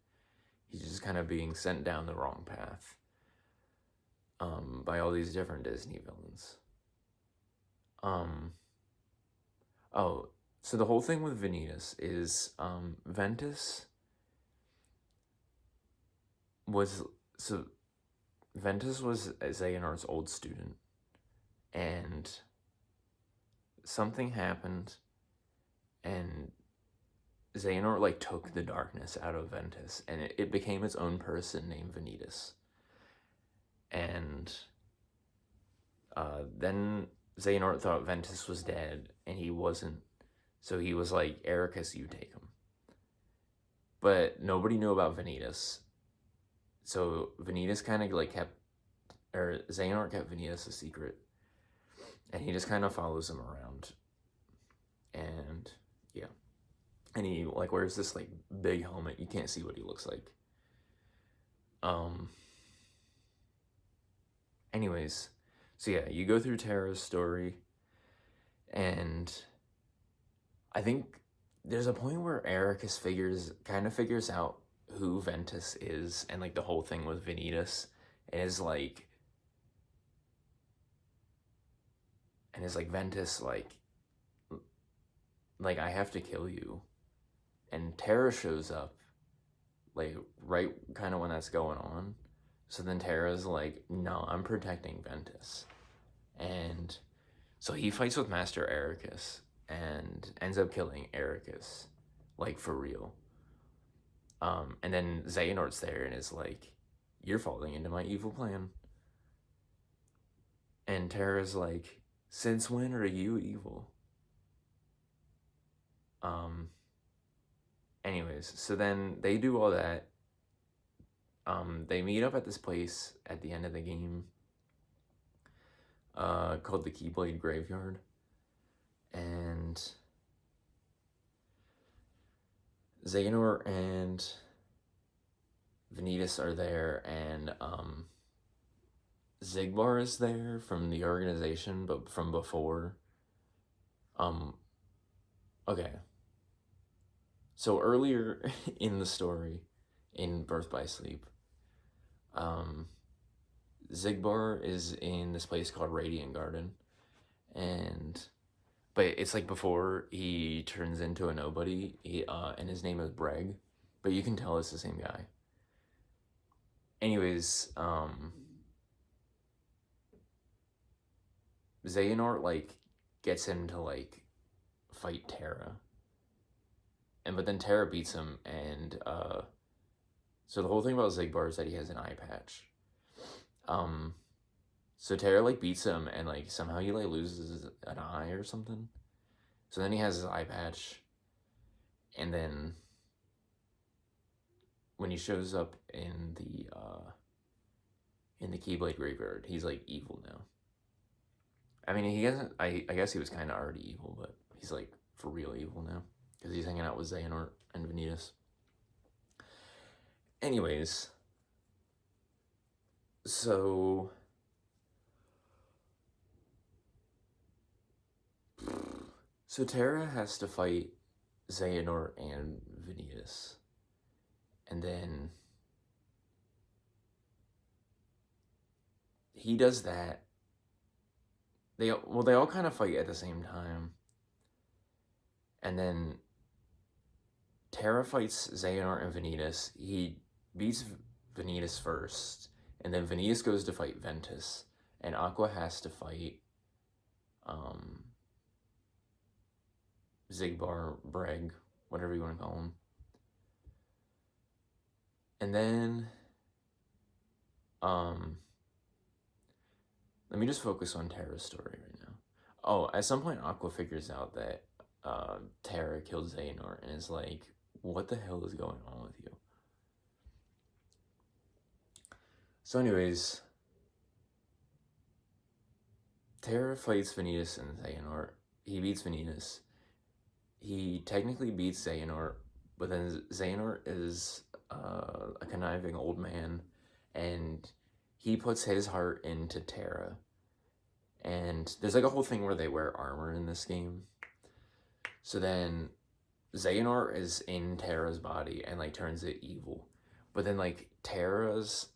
he's just kind of being sent down the wrong path by all these different Disney villains. Oh, so the whole thing with Vanitas is Ventus was, so Ventus was Xehanort's old student, and something happened, and Xehanort like took the darkness out of Ventus, and it became its own person named Vanitas. And then Xehanort thought Ventus was dead, and he wasn't. So he was like, Ericus, you take him. But nobody knew about Vanitas. So Vanitas kind of like Xehanort kept Vanitas a secret. And he just kind of follows him around. And yeah. And he like wears this like big helmet. You can't see what he looks like. Anyways, so yeah, you go through Terra's story, and I think there's a point where Ericus kind of figures out who Ventus is, and like the whole thing with Vanitas, and is like Ventus like I have to kill you, and Terra shows up, like right kind of when that's going on. So then Terra's like, no, I'm protecting Ventus. And so he fights with Master Ericus and ends up killing Ericus, like for real. And then Xehanort's there and is like, you're falling into my evil plan. And Terra's like, since when are you evil? Anyways, so then they do all that. They meet up at this place at the end of the game called the Keyblade Graveyard. And Xehanort and Vanitas are there, and Xigbar is there from the organization, but from before. Okay. So earlier in the story, in Birth by Sleep, Xigbar is in this place called Radiant Garden, but it's like before he turns into a nobody, and his name is Breg, but you can tell it's the same guy. Anyways, Xehanort like gets him to like fight Terra, but then Terra beats him, and so the whole thing about Xigbar is that he has an eye patch. So Terra like beats him, and like somehow he like loses an eye or something. So then he has his eye patch, and then when he shows up in the Keyblade Graveyard, he's like evil now. I mean, he hasn't. I guess he was kind of already evil, but he's like for real evil now because he's hanging out with Xehanort and Vanitas. Anyways, so Terra has to fight Xehanort and Vanitas, and then he does that. They all kind of fight at the same time, and then Terra fights Xehanort and Vanitas. He beats Vanitas first, and then Vanitas goes to fight Ventus, and Aqua has to fight Xigbar, Breg, whatever you want to call him. And then let me just focus on Terra's story right now. Oh, at some point Aqua figures out that Terra killed Xehanort and is like, what the hell is going on with you? So anyways, Terra fights Vanitas and Xehanort. He beats Vanitas. He technically beats Xehanort, but then Xehanort is a conniving old man, and he puts his heart into Terra. And there's like a whole thing where they wear armor in this game. So then Xehanort is in Terra's body and like turns it evil. But then like Terra's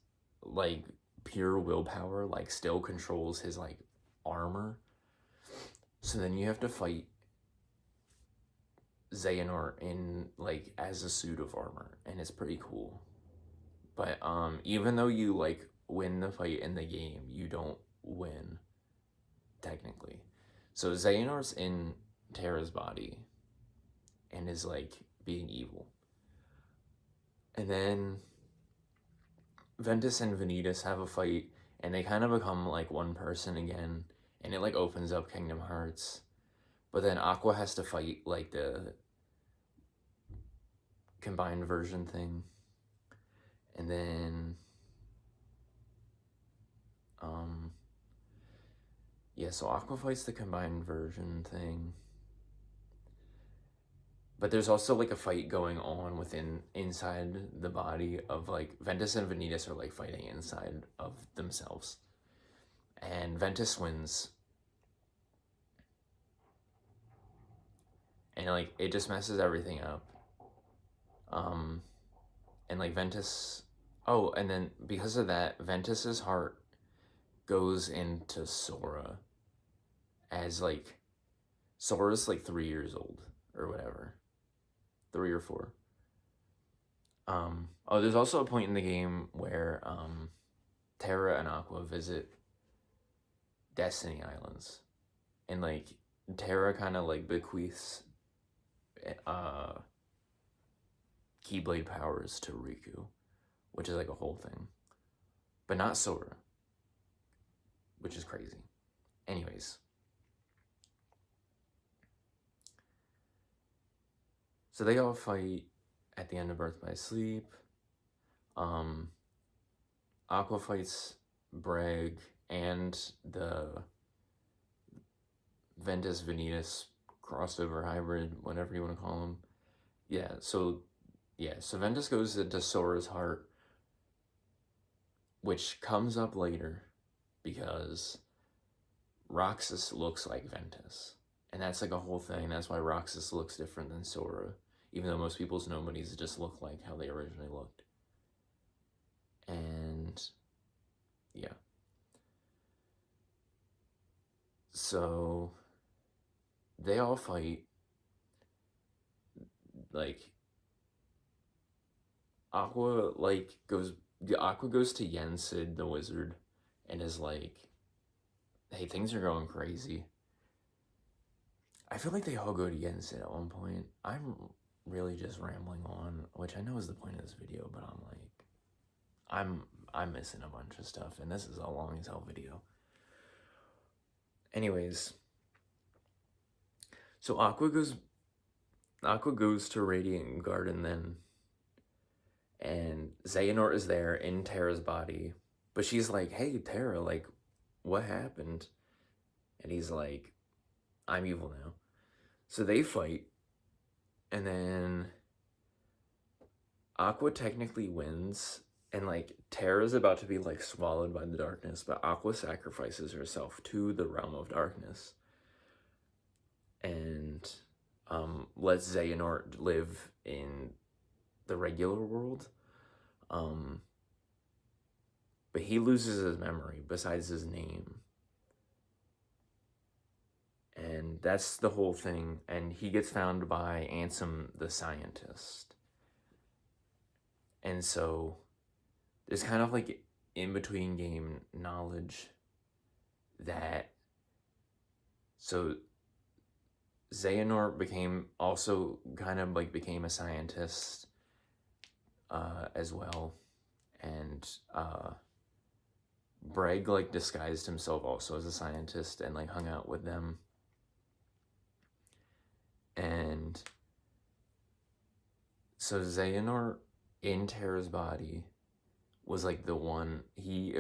like pure willpower like still controls his like armor. So then you have to fight Xehanort in like as a suit of armor, and it's pretty cool. But even though you like win the fight in the game, you don't win, technically. So Xehanort's in Terra's body and is like being evil. And then Ventus and Vanitas have a fight and they kind of become like one person again, and it like opens up Kingdom Hearts. But then Aqua has to fight like the combined version thing. And then yeah, so Aqua fights the combined version thing. But there's also like a fight going on inside the body of like Ventus and Vanitas are like fighting inside of themselves. And Ventus wins. And like it just messes everything up. And like Ventus, oh, and then because of that, Ventus's heart goes into Sora as like Sora's like 3 years old or whatever, 3 or 4. Oh, there's also a point in the game where Terra and Aqua visit Destiny Islands, and like Terra kind of like bequeaths Keyblade powers to Riku, which is like a whole thing, but not Sora, which is crazy. Anyways, so they all fight at the end of Birth by Sleep. Aqua fights Breg and the Ventus Vanitas crossover hybrid, whatever you want to call them. So Ventus goes into Sora's heart, which comes up later because Roxas looks like Ventus. And that's like a whole thing. That's why Roxas looks different than Sora, even though most people's nobodies just look like how they originally looked. And yeah. So they all fight. Like Aqua goes to Yensid the wizard and is like, hey, things are going crazy. I feel like they all go to Yensid at one point. I'm really just rambling on, which I know is the point of this video, but I'm like, I'm missing a bunch of stuff, and this is a long as hell video. Anyways, so Aqua goes to Radiant Garden then, and Xehanort is there in Terra's body, but she's like, hey, Terra, like, what happened? And he's like, I'm evil now. So they fight, and then Aqua technically wins, and like Terra's about to be like swallowed by the darkness, but Aqua sacrifices herself to the realm of darkness and lets Xehanort live in the regular world. But he loses his memory besides his name. And that's the whole thing. And he gets found by Ansem the scientist. And so there's kind of like in-between game knowledge that... So Xehanort became a scientist as well. And Breg like disguised himself also as a scientist and like hung out with them. And so Xehanort in Terra's body was like the one, he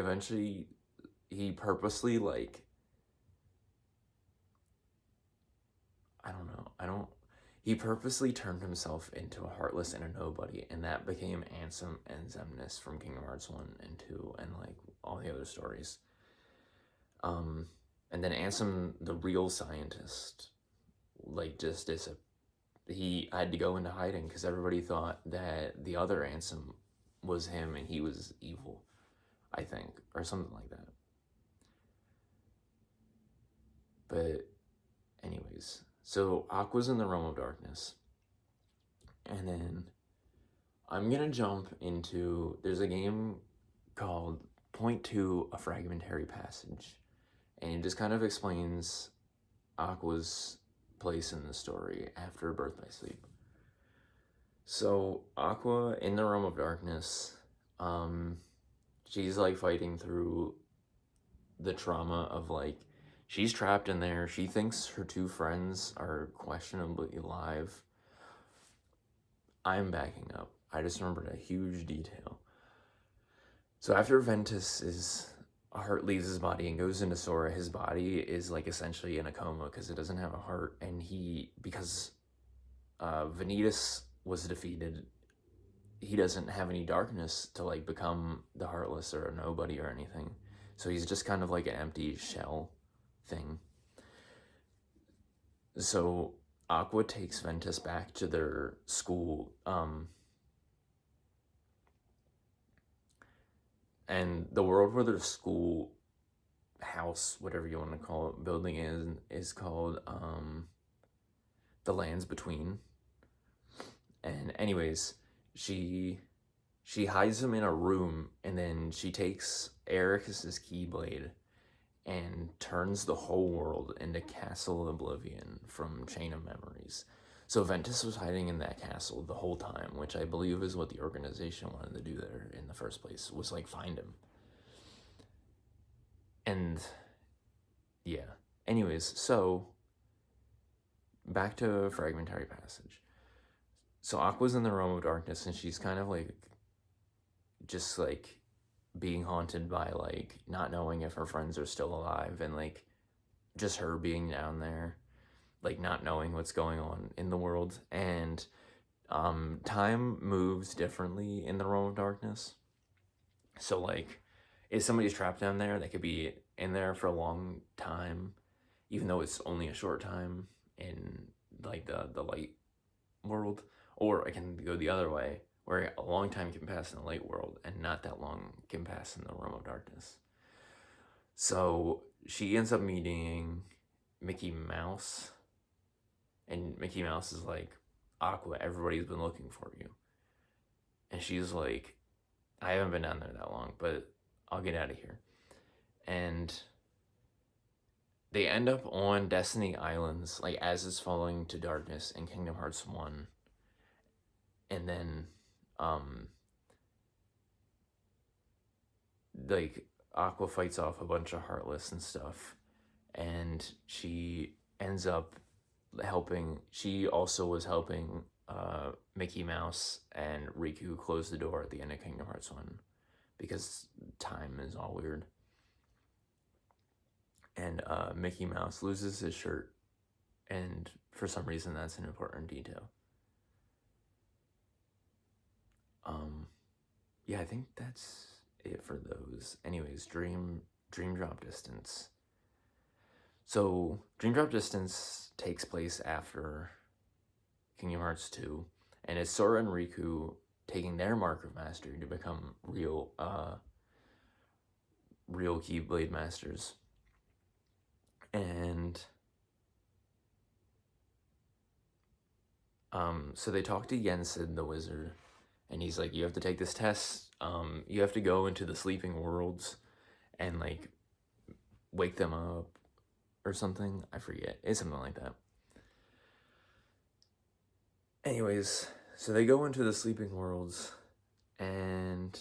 purposely like, he purposely turned himself into a Heartless and a nobody, and that became Ansem and Xemnas from Kingdom Hearts 1 and 2 and like all the other stories. And then Ansem, the real scientist, like just he had to go into hiding because everybody thought that the other Ansem was him and he was evil, I think, or something like that. But anyways, so Aqua's in the realm of darkness, and then I'm gonna jump into, there's a game called point to a fragmentary passage, and it just kind of explains Aqua's place in the story after Birth by Sleep. So Aqua in the Realm of Darkness, she's like fighting through the trauma of like, she's trapped in there. She thinks her two friends are questionably alive. I'm backing up. I just remembered a huge detail. So after Ventus's heart leaves his body and goes into Sora, his body is like essentially in a coma because it doesn't have a heart, and because Vanitas was defeated, he doesn't have any darkness to like become the Heartless or a nobody or anything. So he's just kind of like an empty shell thing. So Aqua takes Ventus back to their school, and the world where their school house, whatever you want to call it, building is called the Lands Between. And anyways, she hides him in a room, and then she takes Ericus's Keyblade and turns the whole world into Castle Oblivion from Chain of Memories. So Ventus was hiding in that castle the whole time, which I believe is what the organization wanted to do there in the first place, was like find him. And yeah. Anyways, so back to Fragmentary Passage. So Aqua's in the Realm of Darkness, and she's kind of like just like being haunted by like not knowing if her friends are still alive, and like just her being down there, like not knowing what's going on in the world. And time moves differently in the Realm of Darkness. So like if somebody's trapped down there, they could be in there for a long time, even though it's only a short time in like the light world. Or it can go the other way, where a long time can pass in the light world and not that long can pass in the Realm of Darkness. So she ends up meeting Mickey Mouse, and Mickey Mouse is like, Aqua, everybody's been looking for you. And she's like, I haven't been down there that long, but I'll get out of here. And they end up on Destiny Islands, like as it's falling to darkness in Kingdom Hearts 1. And then like Aqua fights off a bunch of Heartless and stuff, and she ends up helping. She also was helping Mickey Mouse and Riku close the door at the end of Kingdom Hearts 1, because time is all weird. And Mickey Mouse loses his shirt, and for some reason that's an important detail. Yeah, I think that's it for those. Anyways, Dream Drop Distance. So Dream Drop Distance takes place after Kingdom Hearts 2, and it's Sora and Riku taking their Mark of Mastery to become real Keyblade Masters. And so they talk to Yensid the wizard, and he's like, you have to take this test. You have to go into the sleeping worlds and like wake them up or something. I forget. It's something like that. Anyways, so they go into the sleeping worlds, and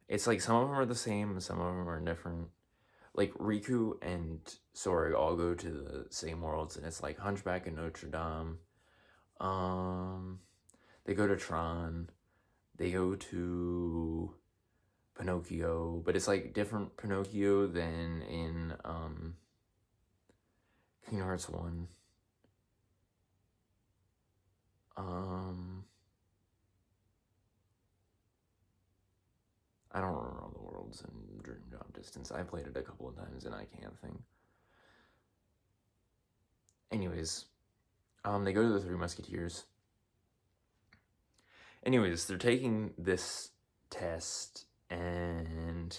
it's like some of them are the same and some of them are different. Like Riku and Sora all go to the same worlds, and it's like Hunchback and Notre Dame. They go to Tron. They go to Pinocchio, but it's like different Pinocchio than in Kingdom Hearts 1. I don't remember all the worlds in Dream Drop Distance. I played it a couple of times and I can't think. Anyways, they go to the Three Musketeers. Anyways, they're taking this test, and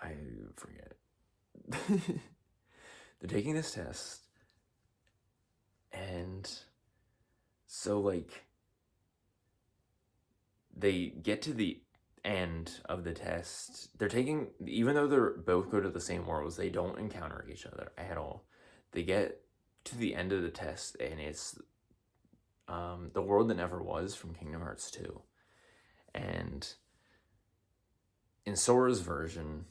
I forget. They're taking this test, So, like, they get to the end of the test. They're taking, even though they're both go to the same worlds, they don't encounter each other at all. They get to the end of the test, and it's the world that never was from Kingdom Hearts 2. And in Sora's version,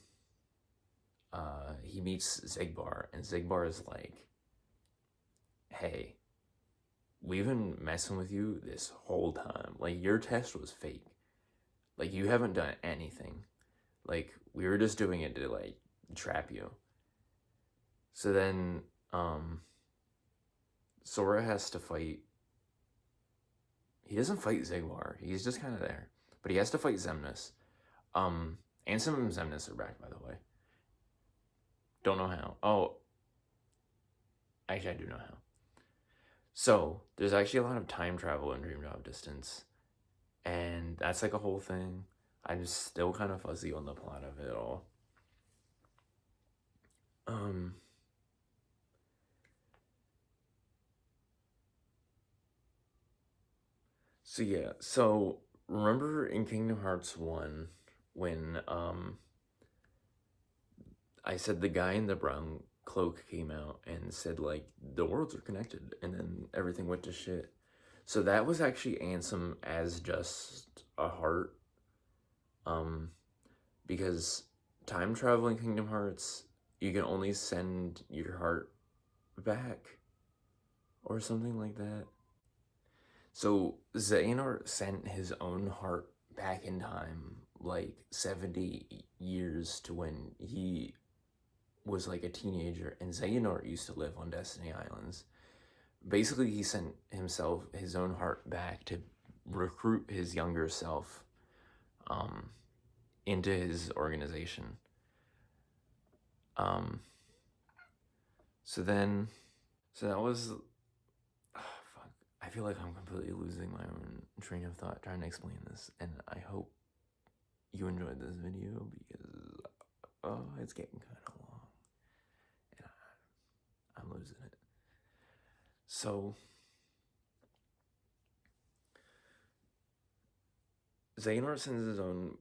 he meets Zigbar, and Zigbar is like, hey, we've been messing with you this whole time. Like, your test was fake. Like, you haven't done anything. Like, we were just doing it to, like, trap you. So then, Sora has to fight. He doesn't fight Zigbar. He's just kind of there. But he has to fight Xemnas. Ansem and Xemnas are back, by the way. Don't know how. Oh, actually, I do know how. So, there's actually a lot of time travel in Dream Drop Distance. And that's like a whole thing. I'm still kind of fuzzy on the plot of it all. So yeah, so remember in Kingdom Hearts 1 when I said the guy in the brown cloak came out and said like the worlds are connected, and then everything went to shit. So that was actually Ansem as just a heart. Because time traveling Kingdom Hearts, you can only send your heart back or something like that. So Xehanort sent his own heart back in time, like 70 years to when he was like a teenager, and Xehanort used to live on Destiny Islands. Basically, he sent his own heart back to recruit his younger self into his organization. So that was, fuck. I feel like I'm completely losing my own train of thought trying to explain this, and I hope you enjoyed this video because it's getting kind of long, and I'm losing it. So Xehanort sends his own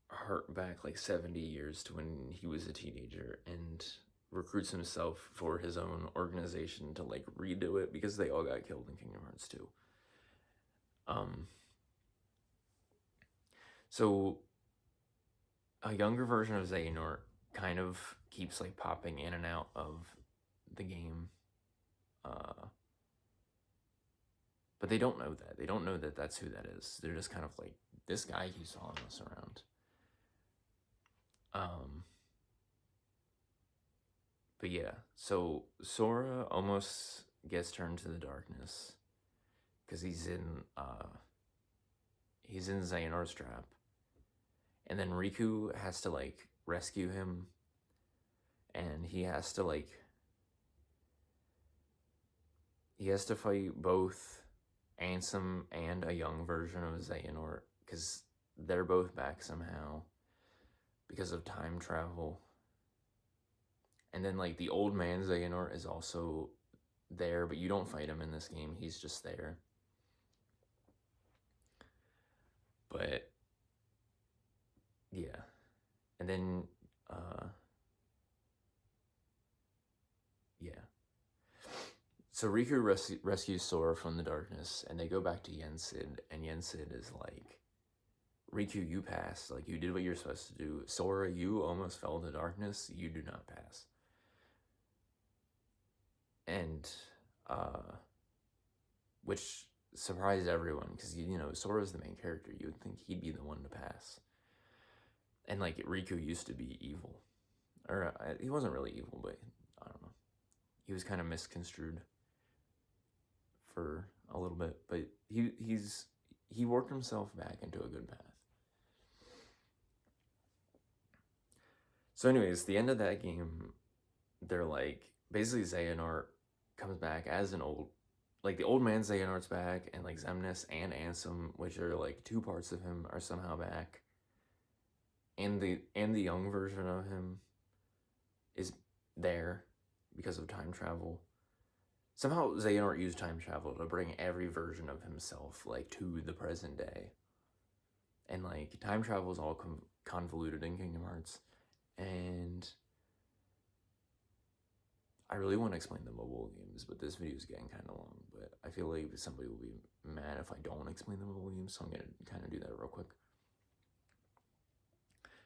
heart back like 70 years to when he was a teenager and recruits himself for his own organization to like redo it because they all got killed in Kingdom Hearts 2. So a younger version of Xehanort kind of keeps like popping in and out of the game. But they don't know that. They don't know that that's who that is. They're just kind of like, this guy keeps following us around. But yeah, so Sora almost gets turned to the darkness because he's in Xehanort's trap, and then Riku has to like rescue him, and he has to fight both Ansem and a young version of Xehanort because they're both back somehow because of time travel. And then like the old man Xehanort is also there, but you don't fight him in this game. He's just there. But yeah. And then yeah. So Riku rescues Sora from the darkness, and they go back to Yensid, and Yensid is like, Riku, you passed. Like, you did what you're supposed to do. Sora, you almost fell into darkness. You do not pass. And, which surprised everyone, because, you know, Sora's the main character. You would think he'd be the one to pass. And, like, Riku used to be evil. Or, he wasn't really evil, but, I don't know. He was kind of misconstrued for a little bit, but he worked himself back into a good path. So anyways, the end of that game, they're like, basically Xehanort comes back as an old, like the old man Xehanort's back, and like Xemnas and Ansem, which are like two parts of him, are somehow back. And the young version of him is there because of time travel. somehow Xehanort used time travel to bring every version of himself, like, to the present day. And, like, time travel is all convoluted in Kingdom Hearts. And I really want to explain the mobile games, but this video is getting kind of long. But I feel like somebody will be mad if I don't explain the mobile games, so I'm going to kind of do that real quick.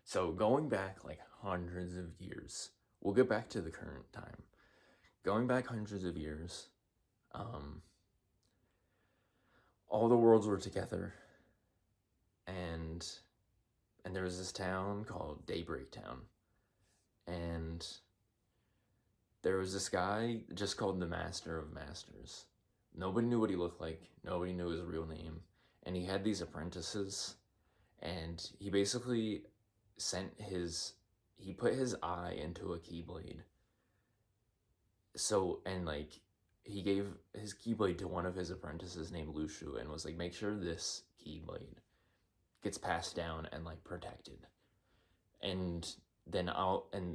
So going back like hundreds of years, we'll get back to the current time. Going back hundreds of years, all the worlds were together, and there was this town called Daybreak Town, and there was this guy just called the Master of Masters. Nobody knew what he looked like. Nobody knew his real name, and he had these apprentices, and he basically he put his eye into a Keyblade. So, and like, he gave his Keyblade to one of his apprentices named Lushu and was like, make sure this Keyblade gets passed down and like protected. And then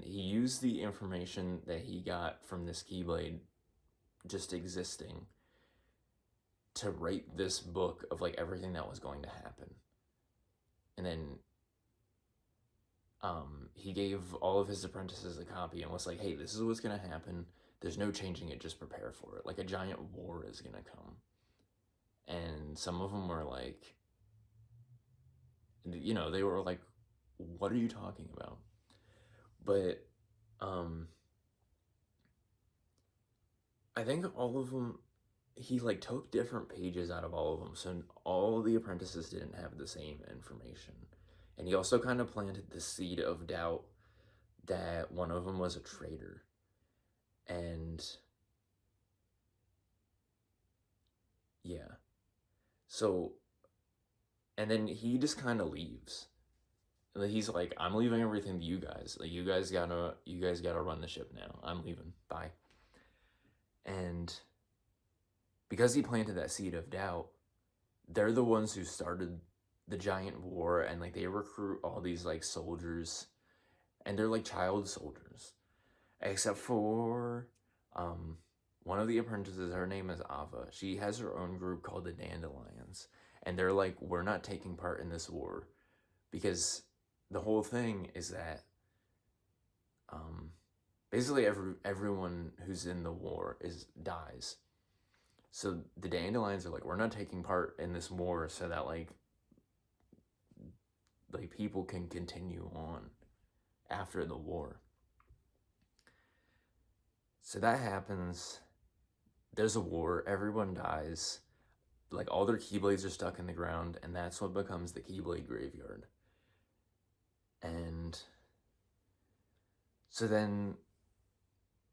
he used the information that he got from this Keyblade just existing to write this book of like everything that was going to happen. And then he gave all of his apprentices a copy and was like, hey, this is what's going to happen. There's no changing it, just prepare for it. Like, a giant war is going to come. And some of them were like, you know, they were like, what are you talking about? But I think all of them, he like took different pages out of all of them, so all the apprentices didn't have the same information. And he also kind of planted the seed of doubt that one of them was a traitor. And yeah, so, and then he just kind of leaves. And he's like, I'm leaving everything to you guys. Like, you guys gotta run the ship now. I'm leaving. Bye. And because he planted that seed of doubt, they're the ones who started the giant war, and like they recruit all these like soldiers, and they're like child soldiers, except for one of the apprentices. Her name is Ava. She has her own group called the Dandelions, and they're like, we're not taking part in this war, because the whole thing is that basically everyone who's in the war dies. So the Dandelions are like, we're not taking part in this war so that like people can continue on after the war. So that happens. There's a war. Everyone dies. Like, all their Keyblades are stuck in the ground, and that's what becomes the Keyblade Graveyard. And so then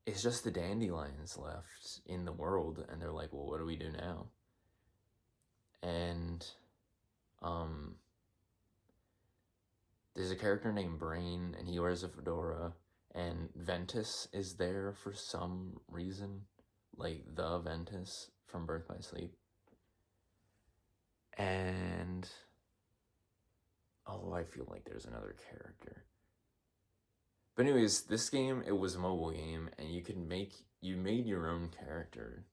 it's just the Dandelions left in the world, and they're like, well, what do we do now? And there's a character named Brain, and he wears a fedora, and Ventus is there for some reason, like the Ventus from Birth by Sleep. And I feel like there's another character. But anyways, this game, it was a mobile game, and you made your own character.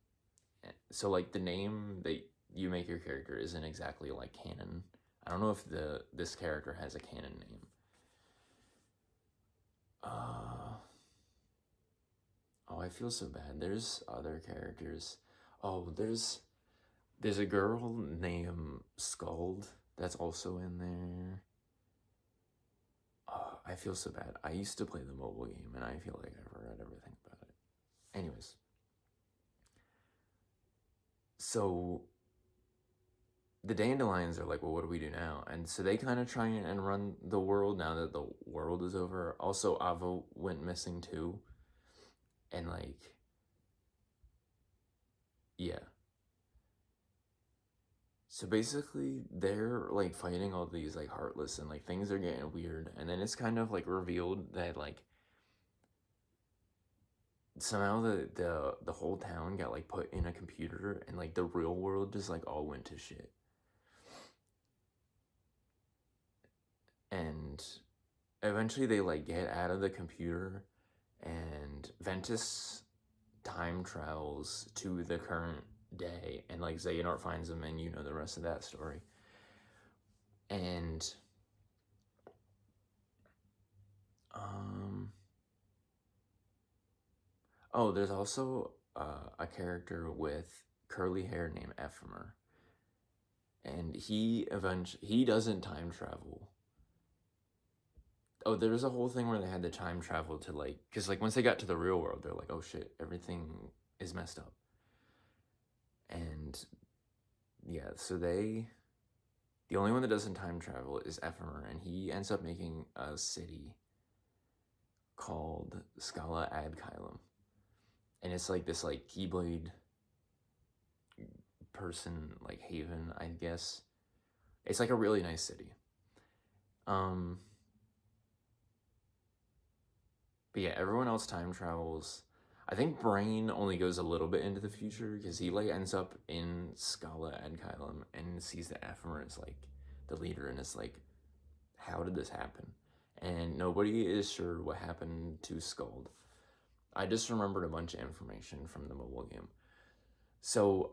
So like the name that you make your character isn't exactly like canon. I don't know if this character has a canon name. I feel so bad. There's other characters. There's a girl named Scald that's also in there. I feel so bad. I used to play the mobile game, and I feel like I forgot everything about it. Anyways. So the Dandelions are like, well, what do we do now? And so they kind of try and run the world now that the world is over. Also, Ava went missing too. And like, yeah. So basically, they're like fighting all these like Heartless, and like things are getting weird. And then it's kind of like revealed that like somehow the whole town got like put in a computer, and like the real world just like all went to shit. And eventually they like get out of the computer, and Ventus time travels to the current day, and like Xehanort finds him, and you know the rest of that story. And oh, there's also a character with curly hair named Ephemer, and he doesn't time travel. Oh, there was a whole thing where they had to time travel to like, because like once they got to the real world, they're like, oh shit, everything is messed up. And yeah, so the only one that doesn't time travel is Ephemer, and he ends up making a city called Scala Ad Kylum. And it's like this like Keyblade person like haven, I guess. It's like a really nice city. But yeah, everyone else time travels. I think Brain only goes a little bit into the future because he like ends up in Scala Ad Kylum and sees that Ephemer is like the leader, and it's like, how did this happen? And nobody is sure what happened to Skuld. I just remembered a bunch of information from the mobile game. So,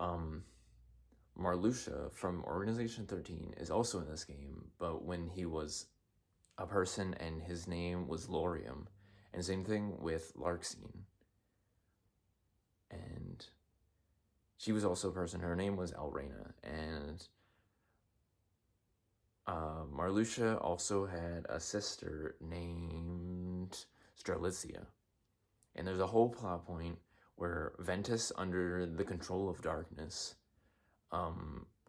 Marluxia from Organization 13 is also in this game, but when he was a person and his name was Laurium. And same thing with Larxene. And she was also a person. Her name was Alrena. And Marluxia also had a sister named Strelitzia. And there's a whole plot point where Ventus, under the control of darkness,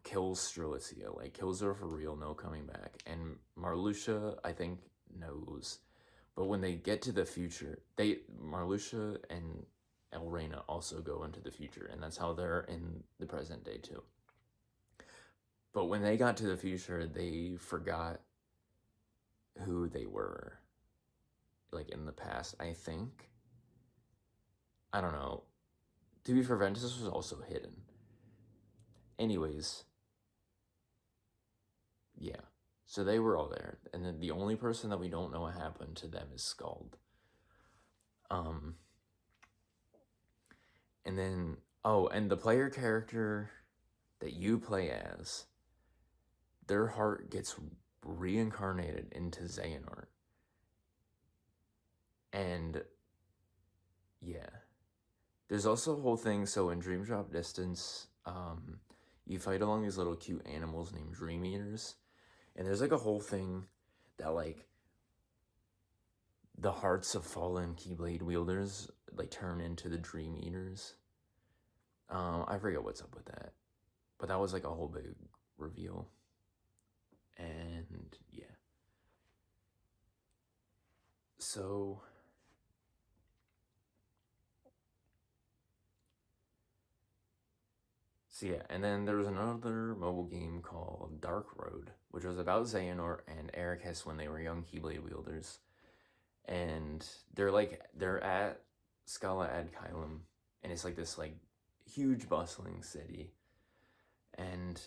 kills Strelitzia. Like, kills her for real, no coming back. And Marluxia, I think, knows. But when they get to the future, Marluxia and Elrena also go into the future, and that's how they're in the present day too. But when they got to the future, they forgot who they were, like in the past, I think. I don't know. To be fair, Ventus was also hidden. Anyways, yeah. So they were all there, and then the only person that we don't know what happened to them is Skuld. And then, and the player character that you play as, their heart gets reincarnated into Xehanort. And yeah. There's also a whole thing, so in Dream Drop Distance, you fight along these little cute animals named Dream Eaters. And there's like a whole thing that like the hearts of fallen Keyblade wielders like turn into the Dream Eaters. I forget what's up with that, but that was like a whole big reveal. And yeah. So yeah, and then there was another mobile game called Dark Road, which was about Xehanort and Ericus when they were young Keyblade wielders. And they're at Scala Ad Kylum, and it's like this like huge bustling city. And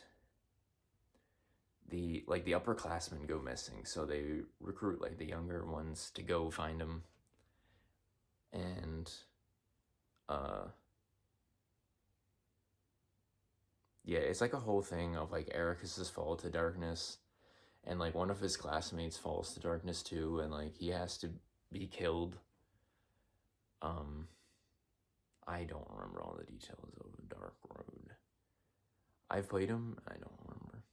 the upperclassmen go missing, so they recruit like the younger ones to go find them. And yeah, it's like a whole thing of like Ericus's fall to darkness, and like one of his classmates falls to darkness too, and like he has to be killed. I don't remember all the details of Dark Road. I've played him, I don't remember.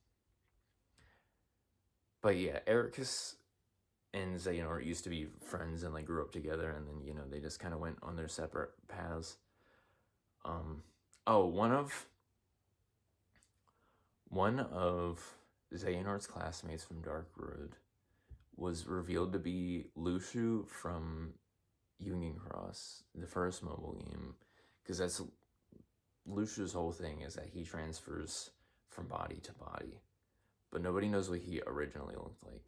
But yeah, Ericus and Xehanort used to be friends and like grew up together, and then, you know, they just kind of went on their separate paths. One of Xehanort's classmates from Dark Road was revealed to be Lushu from Union Cross, the first mobile game, because that's Lushu's whole thing, is that he transfers from body to body, but nobody knows what he originally looked like.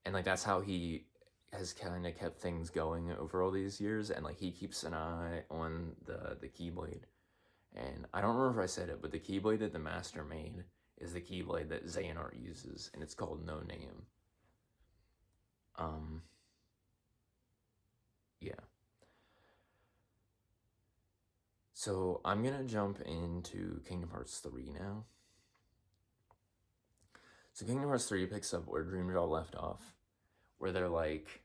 And like that's how he has kind of kept things going over all these years, and like he keeps an eye on the Keyblade. And I don't remember if I said it, but the Keyblade that the Master made is the Keyblade that Xehanort uses, and it's called No Name. Yeah. So I'm gonna jump into Kingdom Hearts 3 now. So Kingdom Hearts 3 picks up where Dreamjaw left off, where they're like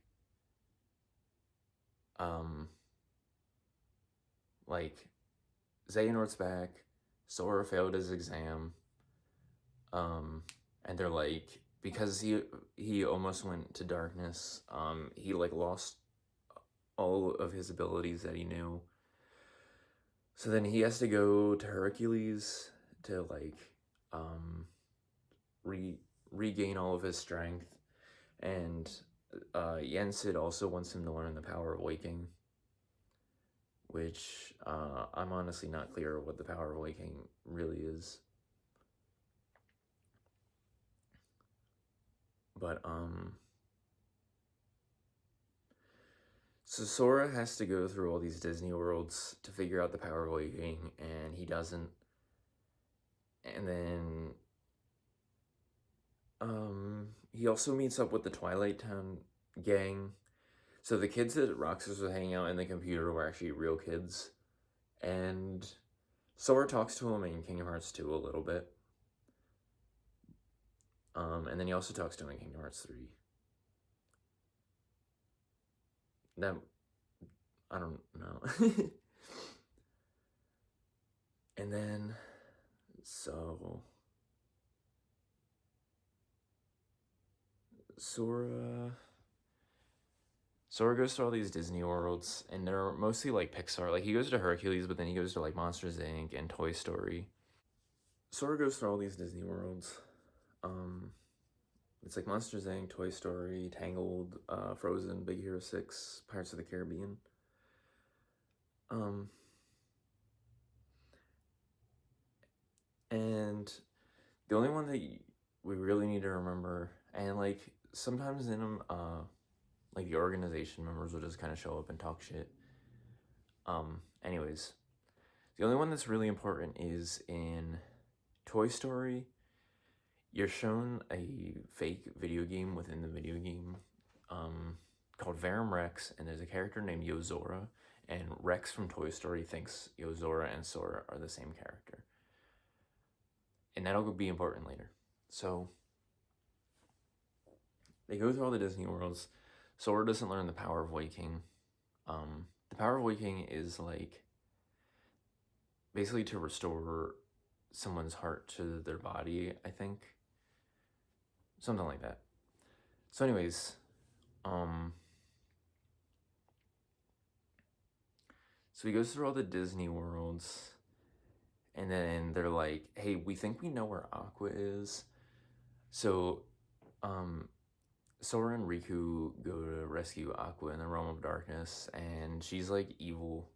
Xehanort's back, Sora failed his exam, and they're like, because he almost went to darkness, he like lost all of his abilities that he knew. So then he has to go to Hercules to like regain all of his strength, and Yensid also wants him to learn the power of waking, which I'm honestly not clear what the power of waking really is. But so Sora has to go through all these Disney worlds to figure out the power of waking, and he doesn't. And then he also meets up with the Twilight Town gang. So the kids that Roxas was hanging out in the computer were actually real kids. And Sora talks to him in Kingdom Hearts 2 a little bit. And then he also talks to him in Kingdom Hearts 3. That, I don't know. And then, so Sora goes to all these Disney worlds, and they're mostly like Pixar. Like he goes to Hercules, but then he goes to like Monsters Inc. and Toy Story. Sora goes through all these Disney worlds. It's like Monsters Inc., Toy Story, Tangled, Frozen, Big Hero 6, Pirates of the Caribbean. And the only one that we really need to remember, and like sometimes in them, like the organization members will just kind of show up and talk shit. Anyways, the only one that's really important is in Toy Story. You're shown a fake video game within the video game called Verum Rex, and there's a character named Yozora, and Rex from Toy Story thinks Yozora and Sora are the same character. And that'll be important later. So they go through all the Disney worlds. Sora doesn't learn the power of waking. The power of waking is like basically to restore someone's heart to their body, I think. Something like that. So anyways, so he goes through all the Disney worlds, and then they're like, hey, we think we know where Aqua is. So Sora and Riku go to rescue Aqua in the Realm of Darkness, and she's like evil.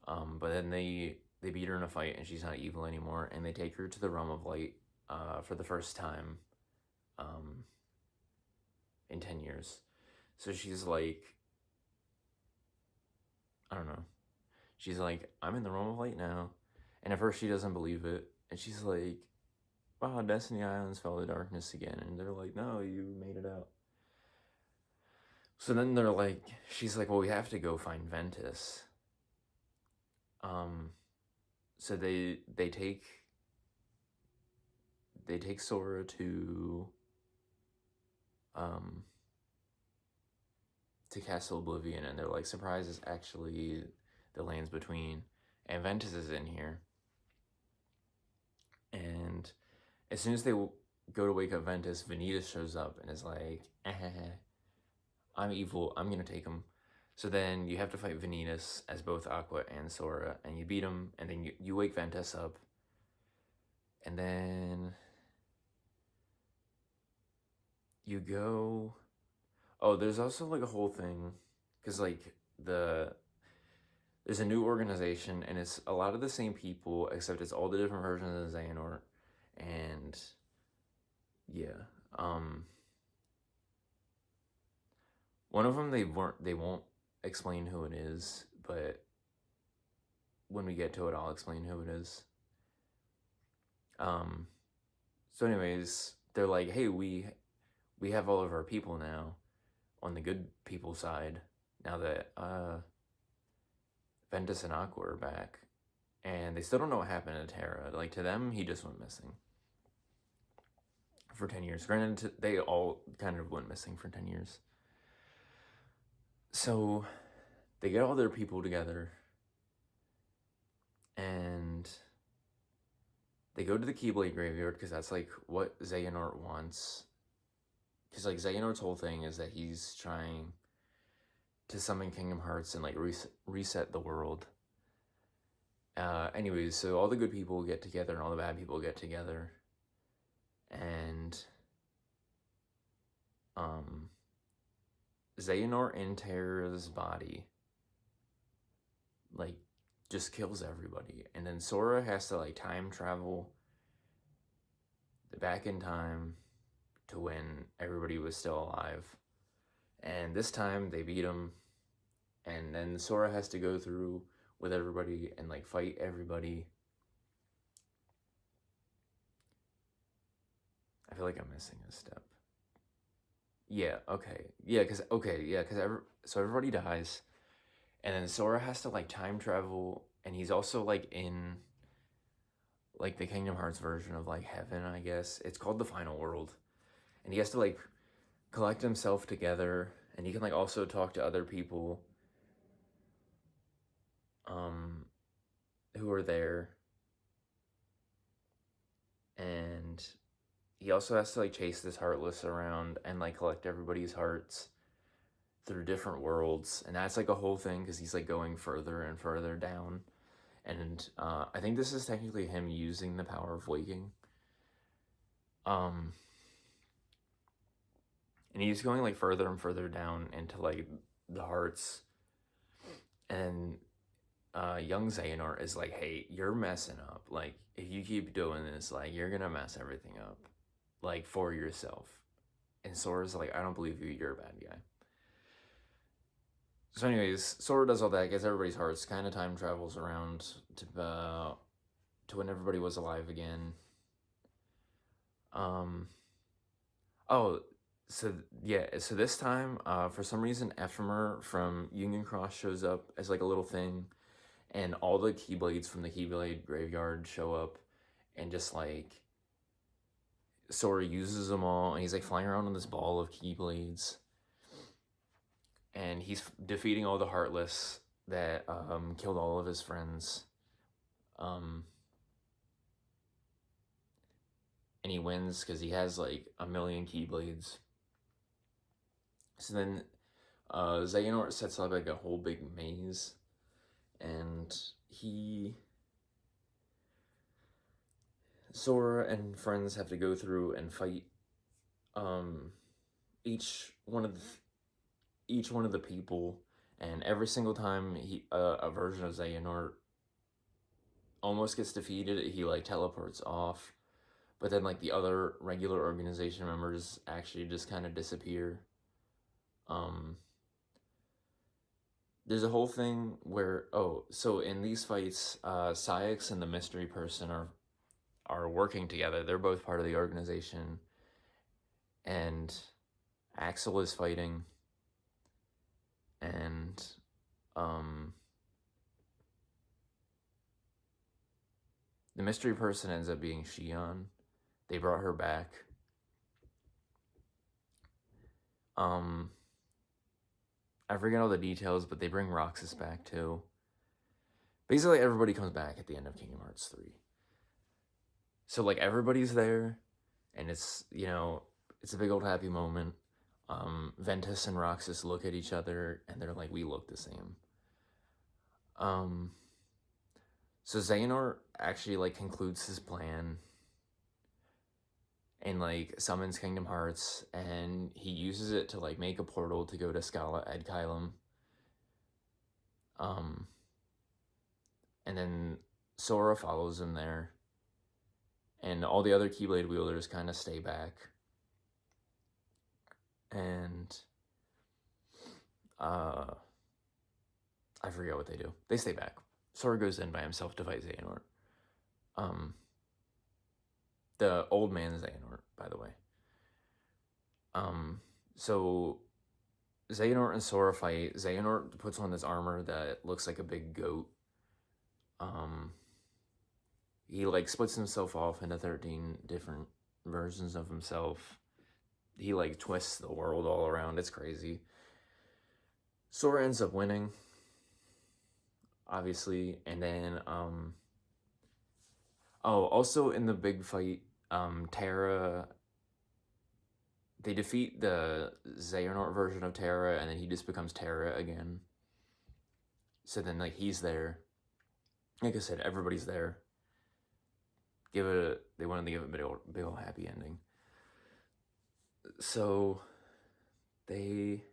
But then they beat her in a fight, and she's not evil anymore, and they take her to the Realm of Light for the first time in 10 years. So she's like, I don't know. She's like, I'm in the Realm of Light now. And at first she doesn't believe it. And she's like, wow, Destiny Islands fell to darkness again. And they're like, no, you made it out. So then they're like, she's like, well, we have to go find Ventus. So they take Sora to Castle Oblivion, and they're like, surprise, is actually the lands between, and Ventus is in here. And as soon as they go to wake up Ventus, Vanitas shows up and is like, I'm evil, I'm gonna take him. So then you have to fight Vanitas as both Aqua and Sora, and you beat him, and then you wake Ventus up. And then you go... Oh, there's also like a whole thing, because like there's a new organization, and it's a lot of the same people, except it's all the different versions of Xehanort. And yeah, one of them they won't explain who it is, but when we get to it, I'll explain who it is. So anyways, they're like, hey, we have all of our people now on the good people side, now that Ventus and Aqua are back. and they still don't know what happened to Terra. Like, to them, he just went missing for 10 years. Granted, they all kind of went missing for 10 years. So they get all their people together, and they go to the Keyblade graveyard, because that's, like, what Xehanort wants. Because, like, Xehanort's whole thing is that he's trying to summon Kingdom Hearts and, like, reset the world. Anyways, so all the good people get together and all the bad people get together, and Xehanort in Terra's body, like, just kills everybody, and then Sora has to, like, time travel back in time to when everybody was still alive, and this time they beat him, and then Sora has to go through with everybody and, like, fight everybody. I feel like I'm missing a step. Yeah, okay. Yeah, because so everybody dies, and then Sora has to, like, time travel, and he's also, like, in, like, the Kingdom Hearts version of, like, heaven, I guess. It's called the Final World, and he has to, like, collect himself together, and he can, like, also talk to other people who are there, and he also has to, like, chase this Heartless around and, like, collect everybody's hearts through different worlds, and that's, like, a whole thing, because he's, like, going further and further down, and I think this is technically him using the power of waking, and he's going, like, further and further down into, like, the hearts, and young Xehanort is like, hey, you're messing up, like, if you keep doing this, like, you're gonna mess everything up, like, for yourself. And Sora's like, I don't believe you, you're a bad guy. So anyways, Sora does all that, gets everybody's hearts, kind of time travels around to when everybody was alive again. So this time, for some reason, Ephemer from Union Cross shows up as, like, a little thing, and all the Keyblades from the Keyblade graveyard show up, and just, like, Sora uses them all, and he's, like, flying around on this ball of Keyblades, and he's defeating all the Heartless that killed all of his friends, and he wins because he has, like, 1,000,000 Keyblades. So then Xehanort sets up, like, a whole big maze, and Sora and friends have to go through and fight each one of the people, and every single time a version of Xehanort almost gets defeated, he, like, teleports off, but then, like, the other regular organization members actually just kind of disappear. There's a whole thing where, so in these fights, Saïx and the mystery person are working together. They're both part of the organization, and Axel is fighting, and the mystery person ends up being Xion. They brought her back. I forget all the details, but they bring Roxas back too. Basically, everybody comes back at the end of Kingdom Hearts 3. So, like, everybody's there, and it's, you know, it's a big old happy moment. Ventus and Roxas look at each other, and they're like, we look the same. So Xehanort actually, like, concludes his plan and, like, summons Kingdom Hearts, and he uses it to, like, make a portal to go to Scala Edkylum. And then Sora follows him there, and all the other Keyblade wielders kind of stay back. And I forget what they do. They stay back. Sora goes in by himself to fight Xehanort. The old man Xehanort, by the way. So Xehanort and Sora fight. Xehanort puts on this armor that looks like a big goat. he like splits himself off into 13 different versions of himself. He like twists the world all around. It's crazy. Sora ends up winning, obviously, and then also in the big fight, Terra, they defeat the Xehanort version of Terra, and then he just becomes Terra again. So then like he's there. Like I said, everybody's there. They wanted to give it a big old happy ending. So they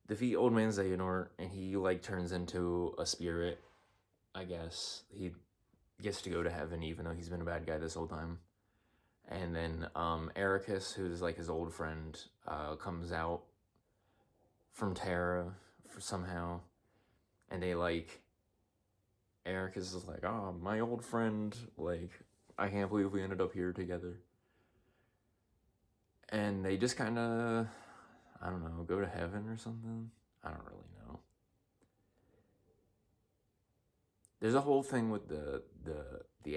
defeat Old Man Xehanort, and he like turns into a spirit, I guess. He gets to go to heaven even though he's been a bad guy this whole time. And then Ericus, who's like his old friend, comes out from Terra somehow, and they like, Ericus is like, oh, my old friend, like, I can't believe we ended up here together. And they just kind of, I don't know, go to heaven or something. I don't really know. There's a whole thing with the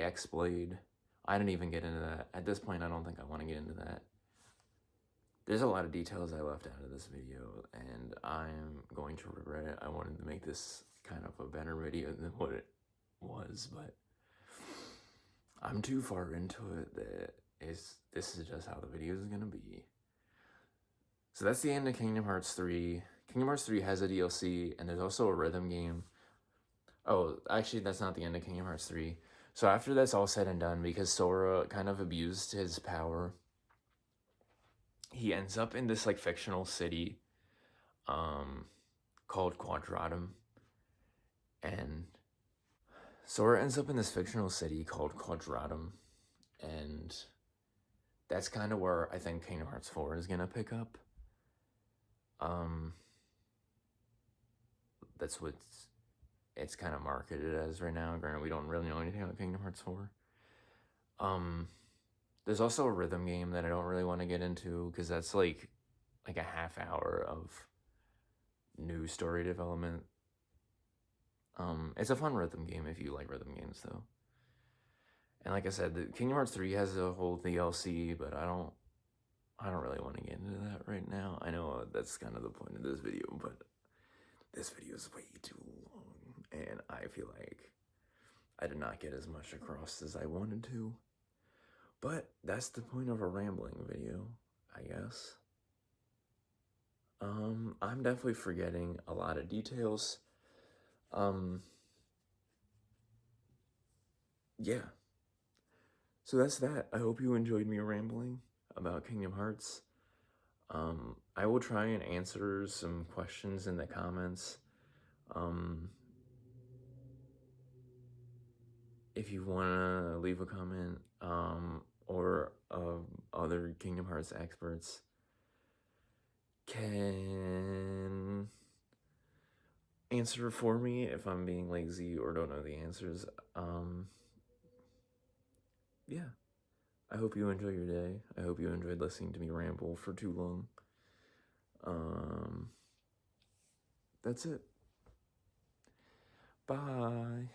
X-Blade. I didn't even get into that. At this point, I don't think I want to get into that. There's a lot of details I left out of this video, and I'm going to regret it. I wanted to make this kind of a better video than what it was, but I'm too far into it that this is just how the video is going to be. So that's the end of Kingdom Hearts 3. Kingdom Hearts 3 has a DLC, and there's also a rhythm game. Oh, actually, that's not the end of Kingdom Hearts 3. So after that's all said and done, because Sora kind of abused his power, he ends up in this like fictional city called Quadratum. And Sora ends up in this fictional city called Quadratum, and that's kind of where I think Kingdom Hearts 4 is gonna pick up. That's what it's kind of marketed as right now. Granted, we don't really know anything about Kingdom Hearts 4. There's also a rhythm game that I don't really want to get into because that's like a half hour of new story development. It's a fun rhythm game if you like rhythm games, though. And like I said, the Kingdom Hearts 3 has a whole DLC, but I don't really want to get into that right now. I know that's kind of the point of this video, but this video is way too long, and I feel like I did not get as much across as I wanted to. But that's the point of a rambling video, I guess. I'm definitely forgetting a lot of details. Yeah. So that's that. I hope you enjoyed me rambling about Kingdom Hearts. I will try and answer some questions in the comments. If you want to leave a comment, or other Kingdom Hearts experts can answer for me if I'm being lazy or don't know the answers. Yeah. I hope you enjoy your day. I hope you enjoyed listening to me ramble for too long. That's it. Bye.